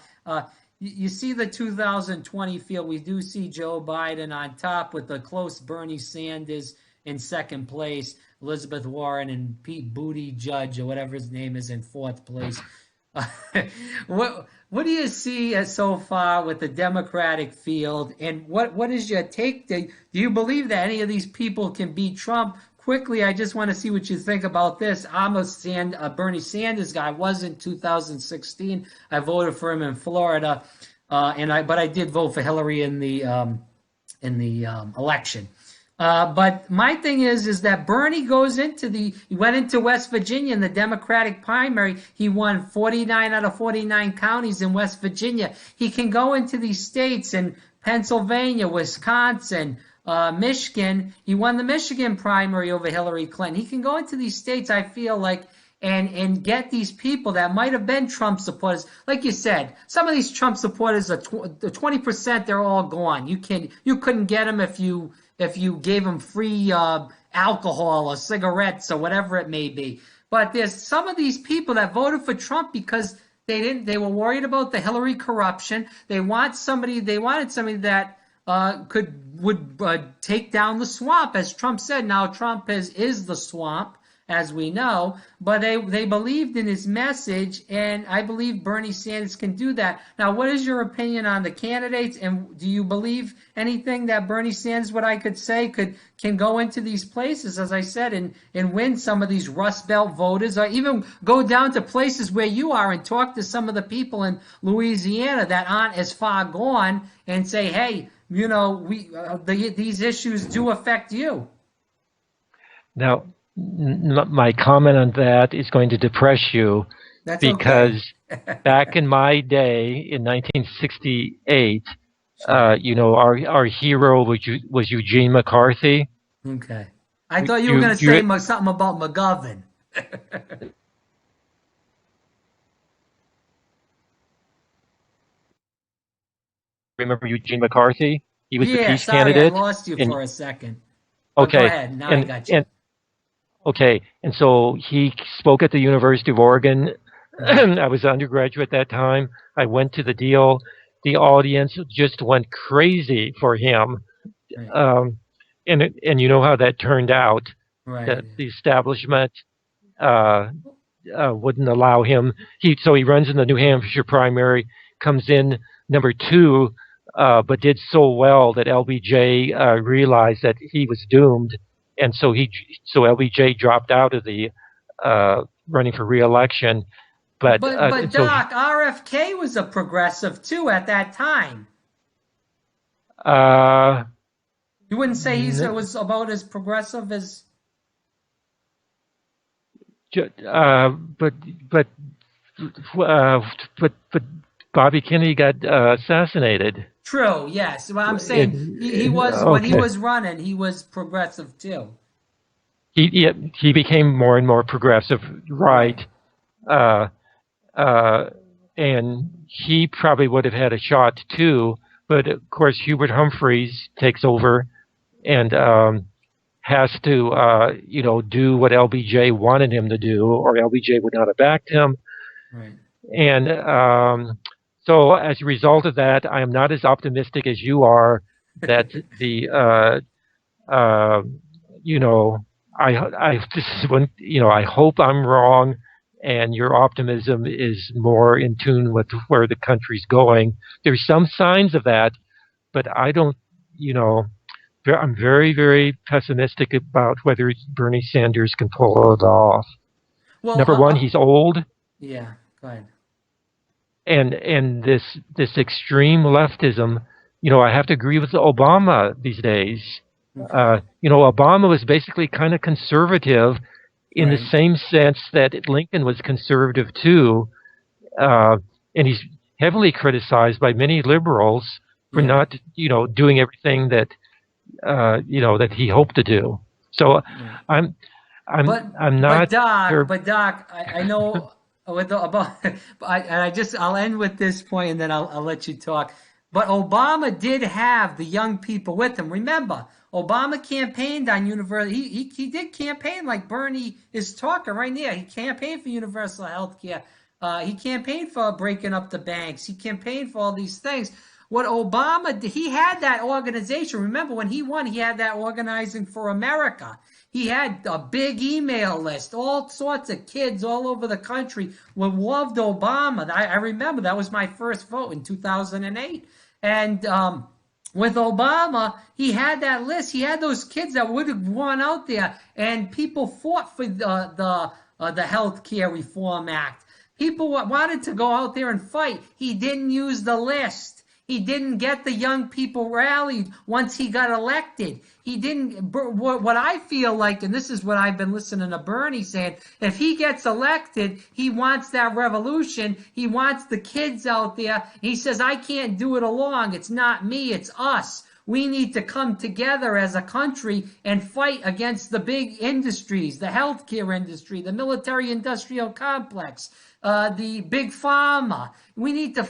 A: You see the 2020 field. We do see Joe Biden on top with the close Bernie Sanders in second place, Elizabeth Warren and Pete Buttigieg or whatever his name is in fourth place. What do you see so far with the Democratic field, and what is your take? Do you believe that any of these people can beat Trump? Quickly, I just want to see what you think about this. I'm a Bernie Sanders guy. I was in 2016. I voted for him in Florida, but I did vote for Hillary in the election. But my thing is that Bernie he went into West Virginia in the Democratic primary. He won 49 out of 49 counties in West Virginia. He can go into these states in Pennsylvania, Wisconsin, Michigan. He won the Michigan primary over Hillary Clinton. He can go into these states, I feel like, and get these people that might have been Trump supporters. Like you said, some of these Trump supporters are 20%. They're all gone. You couldn't get them if you gave them free alcohol or cigarettes or whatever it may be. But there's some of these people that voted for Trump because they were worried about the Hillary corruption. They wanted somebody that would take down the swamp, as Trump said. Now Trump is the swamp, as we know, but they believed in his message, and I believe Bernie Sanders can do that. Now, what is your opinion on the candidates, and do you believe anything that Bernie Sanders, what I could say, can go into these places, as I said, and win some of these Rust Belt voters, or even go down to places where you are and talk to some of the people in Louisiana that aren't as far gone and say, hey, these issues do affect you?
B: Now, my comment on that is going to depress you.
A: That's
B: because
A: okay.
B: back in my day, in 1968, our hero was Eugene McCarthy.
A: Okay. I thought you were going to say something about McGovern.
B: remember Eugene McCarthy? He was the
A: Yeah,
B: peace
A: sorry, I
B: candidate.
A: lost you
B: And
A: for a second. But go
B: okay,
A: ahead. Now I
B: and
A: got you.
B: and okay, and so he spoke at the University of Oregon.
A: Right,
B: I was an undergraduate at that time. I went to the deal. The audience just went crazy for him.
A: right,
B: Um, and you know how that turned out.
A: right.
B: That the establishment uh, wouldn't allow him. So he runs in the New Hampshire primary, comes in number two, but did so well that LBJ realized that he was doomed, and so LBJ dropped out of the running for reelection. But
A: But Doc, RFK was a progressive too at that time.
B: uh,
A: You wouldn't say he was about as progressive as.
B: uh, but but uh, but Bobby Kennedy got assassinated.
A: True, yes. Well, I'm
B: It,
A: saying he was when he
B: okay.
A: was running, he was progressive too.
B: He became more and more progressive,
A: Right.
B: right? Uh, uh, and he probably would have had a shot too, but of course Hubert Humphreys takes over and has to, do what LBJ wanted him to do, or LBJ would not have backed him.
A: Right.
B: And so, as a result of that, I am not as optimistic as you are that the uh, you know, I this is when I hope I'm wrong, and your optimism is more in tune with where the country's going. There's some signs of that, but I don't, you know, I'm very, very pessimistic about whether Bernie Sanders can pull it off.
A: Well,
B: Number one, he's old,
A: yeah. Go ahead.
B: and this extreme leftism. I have to agree with Obama these days.
A: Okay.
B: Obama was basically kind of conservative in the
A: Right.
B: same sense that Lincoln was conservative too, and he's heavily criticized by many liberals for
A: Yeah.
B: not, doing everything that, that he hoped to do. So
A: Right.
B: I'm, I'm,
A: But
B: I'm
A: but
B: not.
A: Doc,
B: Ter-
A: but Doc, I know with about I'll end with this point and then I'll let you talk. But Obama did have the young people with him. Remember, Obama campaigned on universal. He did campaign like Bernie is talking right now. He campaigned for universal health care. He campaigned for breaking up the banks. He campaigned for all these things. What Obama did, he had that organization. Remember when he won, he had that Organizing for America. He had a big email list, all sorts of kids all over the country loved Obama. I remember that was my first vote in 2008. And with Obama, he had that list. He had those kids that would have gone out there, and people fought for the Health Care Reform Act. People wanted to go out there and fight. He didn't use the list. He didn't get the young people rallied once he got elected. He didn't. What I feel like, and this is what I've been listening to Bernie saying, if he gets elected, he wants that revolution. He wants the kids out there. He says, I can't do it alone. It's not me, it's us. We need to come together as a country and fight against the big industries, the healthcare industry, the military industrial complex, the big pharma. We need to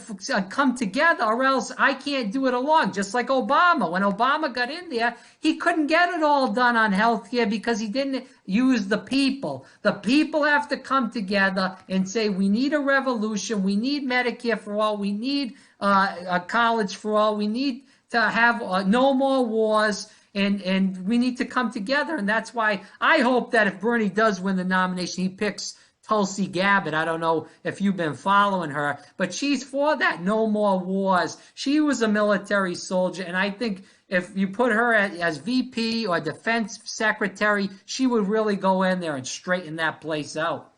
A: come together or else I can't do it alone. Just like Obama. When Obama got in there, he couldn't get it all done on healthcare because he didn't use the people. The people have to come together and say, we need a revolution. We need Medicare for all. We need a college for all. We need to have no more wars, and we need to come together. And that's why I hope that if Bernie does win the nomination, he picks Tulsi Gabbard. I don't know if you've been following her, but she's for that no more wars. She was a military soldier, and I think if you put her as VP or defense secretary, she would really go in there and straighten that place out.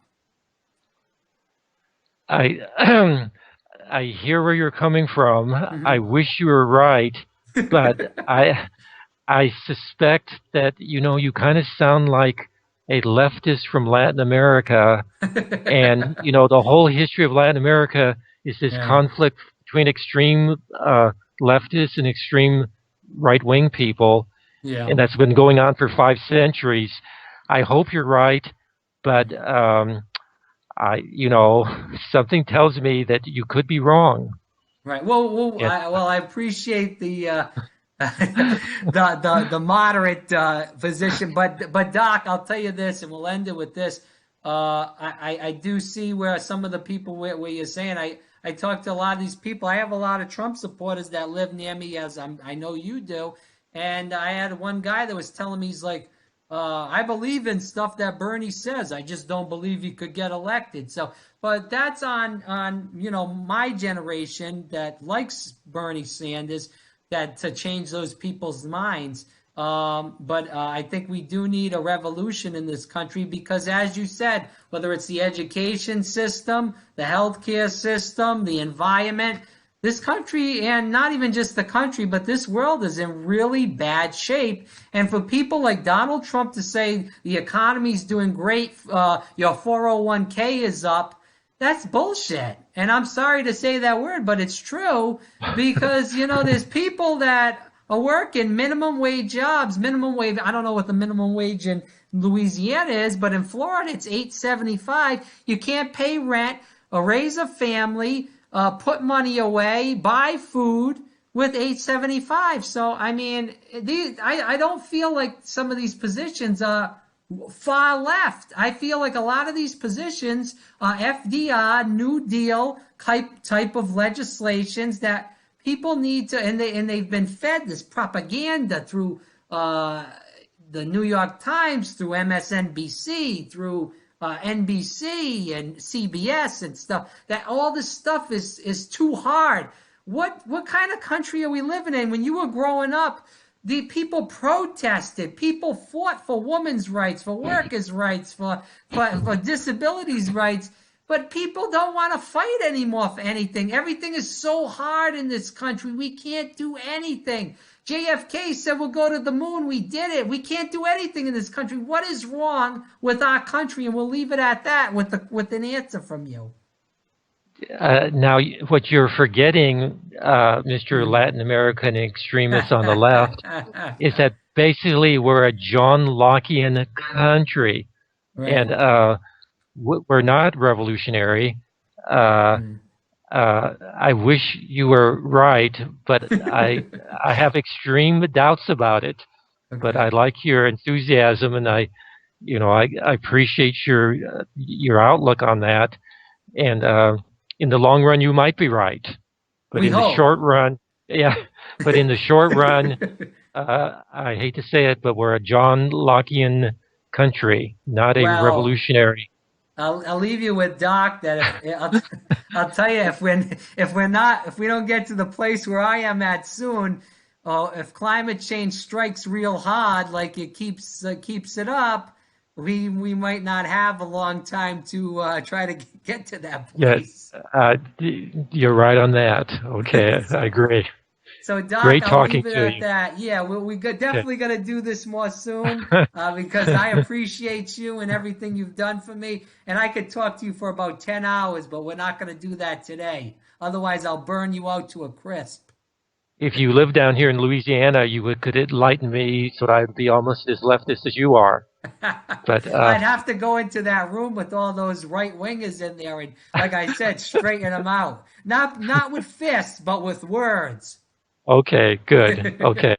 B: I I hear where you're coming from. I
A: Mm-hmm.
B: wish you were right, but I suspect that you kind of sound like a leftist from Latin America, and the whole history of Latin America is this
A: Right.
B: conflict between extreme leftists and extreme right-wing people,
A: Yeah.
B: and that's been going on for 5 centuries. I hope you're right, but something tells me that you could be wrong.
A: Right. Well,
B: And
A: I appreciate the moderate position, but Doc, I'll tell you this, and we'll end it with this. I do see where some of the people where you're saying I talk to a lot of these people. I have a lot of Trump supporters that live near me, as I know you do, and I had one guy that was telling me, he's like, I believe in stuff that Bernie says. I just don't believe he could get elected. So, but that's on my generation that likes Bernie Sanders, that to change those people's minds. But I think we do need a revolution in this country because, as you said, whether it's the education system, the healthcare system, the environment, this country, and not even just the country, but this world is in really bad shape. And for people like Donald Trump to say the economy's doing great, your 401k is up, that's bullshit. And I'm sorry to say that word, but it's true because, there's people that are working minimum wage jobs, minimum wage. I don't know what the minimum wage in Louisiana is, but in Florida, it's $8.75. You can't pay rent or raise a family, put money away, buy food with $8.75. So, I mean, I don't feel like some of these positions are far left. I feel like a lot of these positions are FDR, New Deal type of legislations that people need to, and they've been fed this propaganda through the New York Times, through MSNBC, through NBC and CBS and stuff, that all this stuff is too hard. What kind of country are we living in? When you were growing up, the people protested, people fought for women's rights, for workers' rights, for disabilities rights, but people don't want to fight anymore for anything. Everything is so hard in this country. We can't do anything. JFK said we'll go to the moon. We did it. We can't do anything in this country. What is wrong with our country? And we'll leave it at that with an answer from you.
B: now, what you're forgetting, Mr. Latin American extremist on the left, is that basically we're a John Lockean country,
A: Right.
B: and we're not revolutionary. I wish you were right, but I have extreme doubts about it. But I like your enthusiasm, and I appreciate your outlook on that. And in the long run, you might be right, but
A: We
B: in the
A: hope.
B: short run, yeah. But in the short run, I hate to say it, but we're a John Lockean country, not a
A: Well,
B: revolutionary.
A: I'll leave you with Doc that I'll tell you, if we don't get to the place where I am at soon, if climate change strikes real hard, like it keeps it up, we might not have a long time to try to get to that place.
B: You're right on that. Okay, I agree.
A: So, Doc,
B: Great
A: I'll
B: talking
A: leave it
B: to
A: at
B: you.
A: that. Yeah, we definitely going to do this more soon because I appreciate you and everything you've done for me. And I could talk to you for about 10 hours, but we're not going to do that today. Otherwise, I'll burn you out to a crisp.
B: If you live down here in Louisiana, could enlighten me so I'd be almost as leftist as you are. But
A: I'd have to go into that room with all those right wingers in there and, like I said, straighten them out. Not with fists, but with words.
B: okay, good. Okay.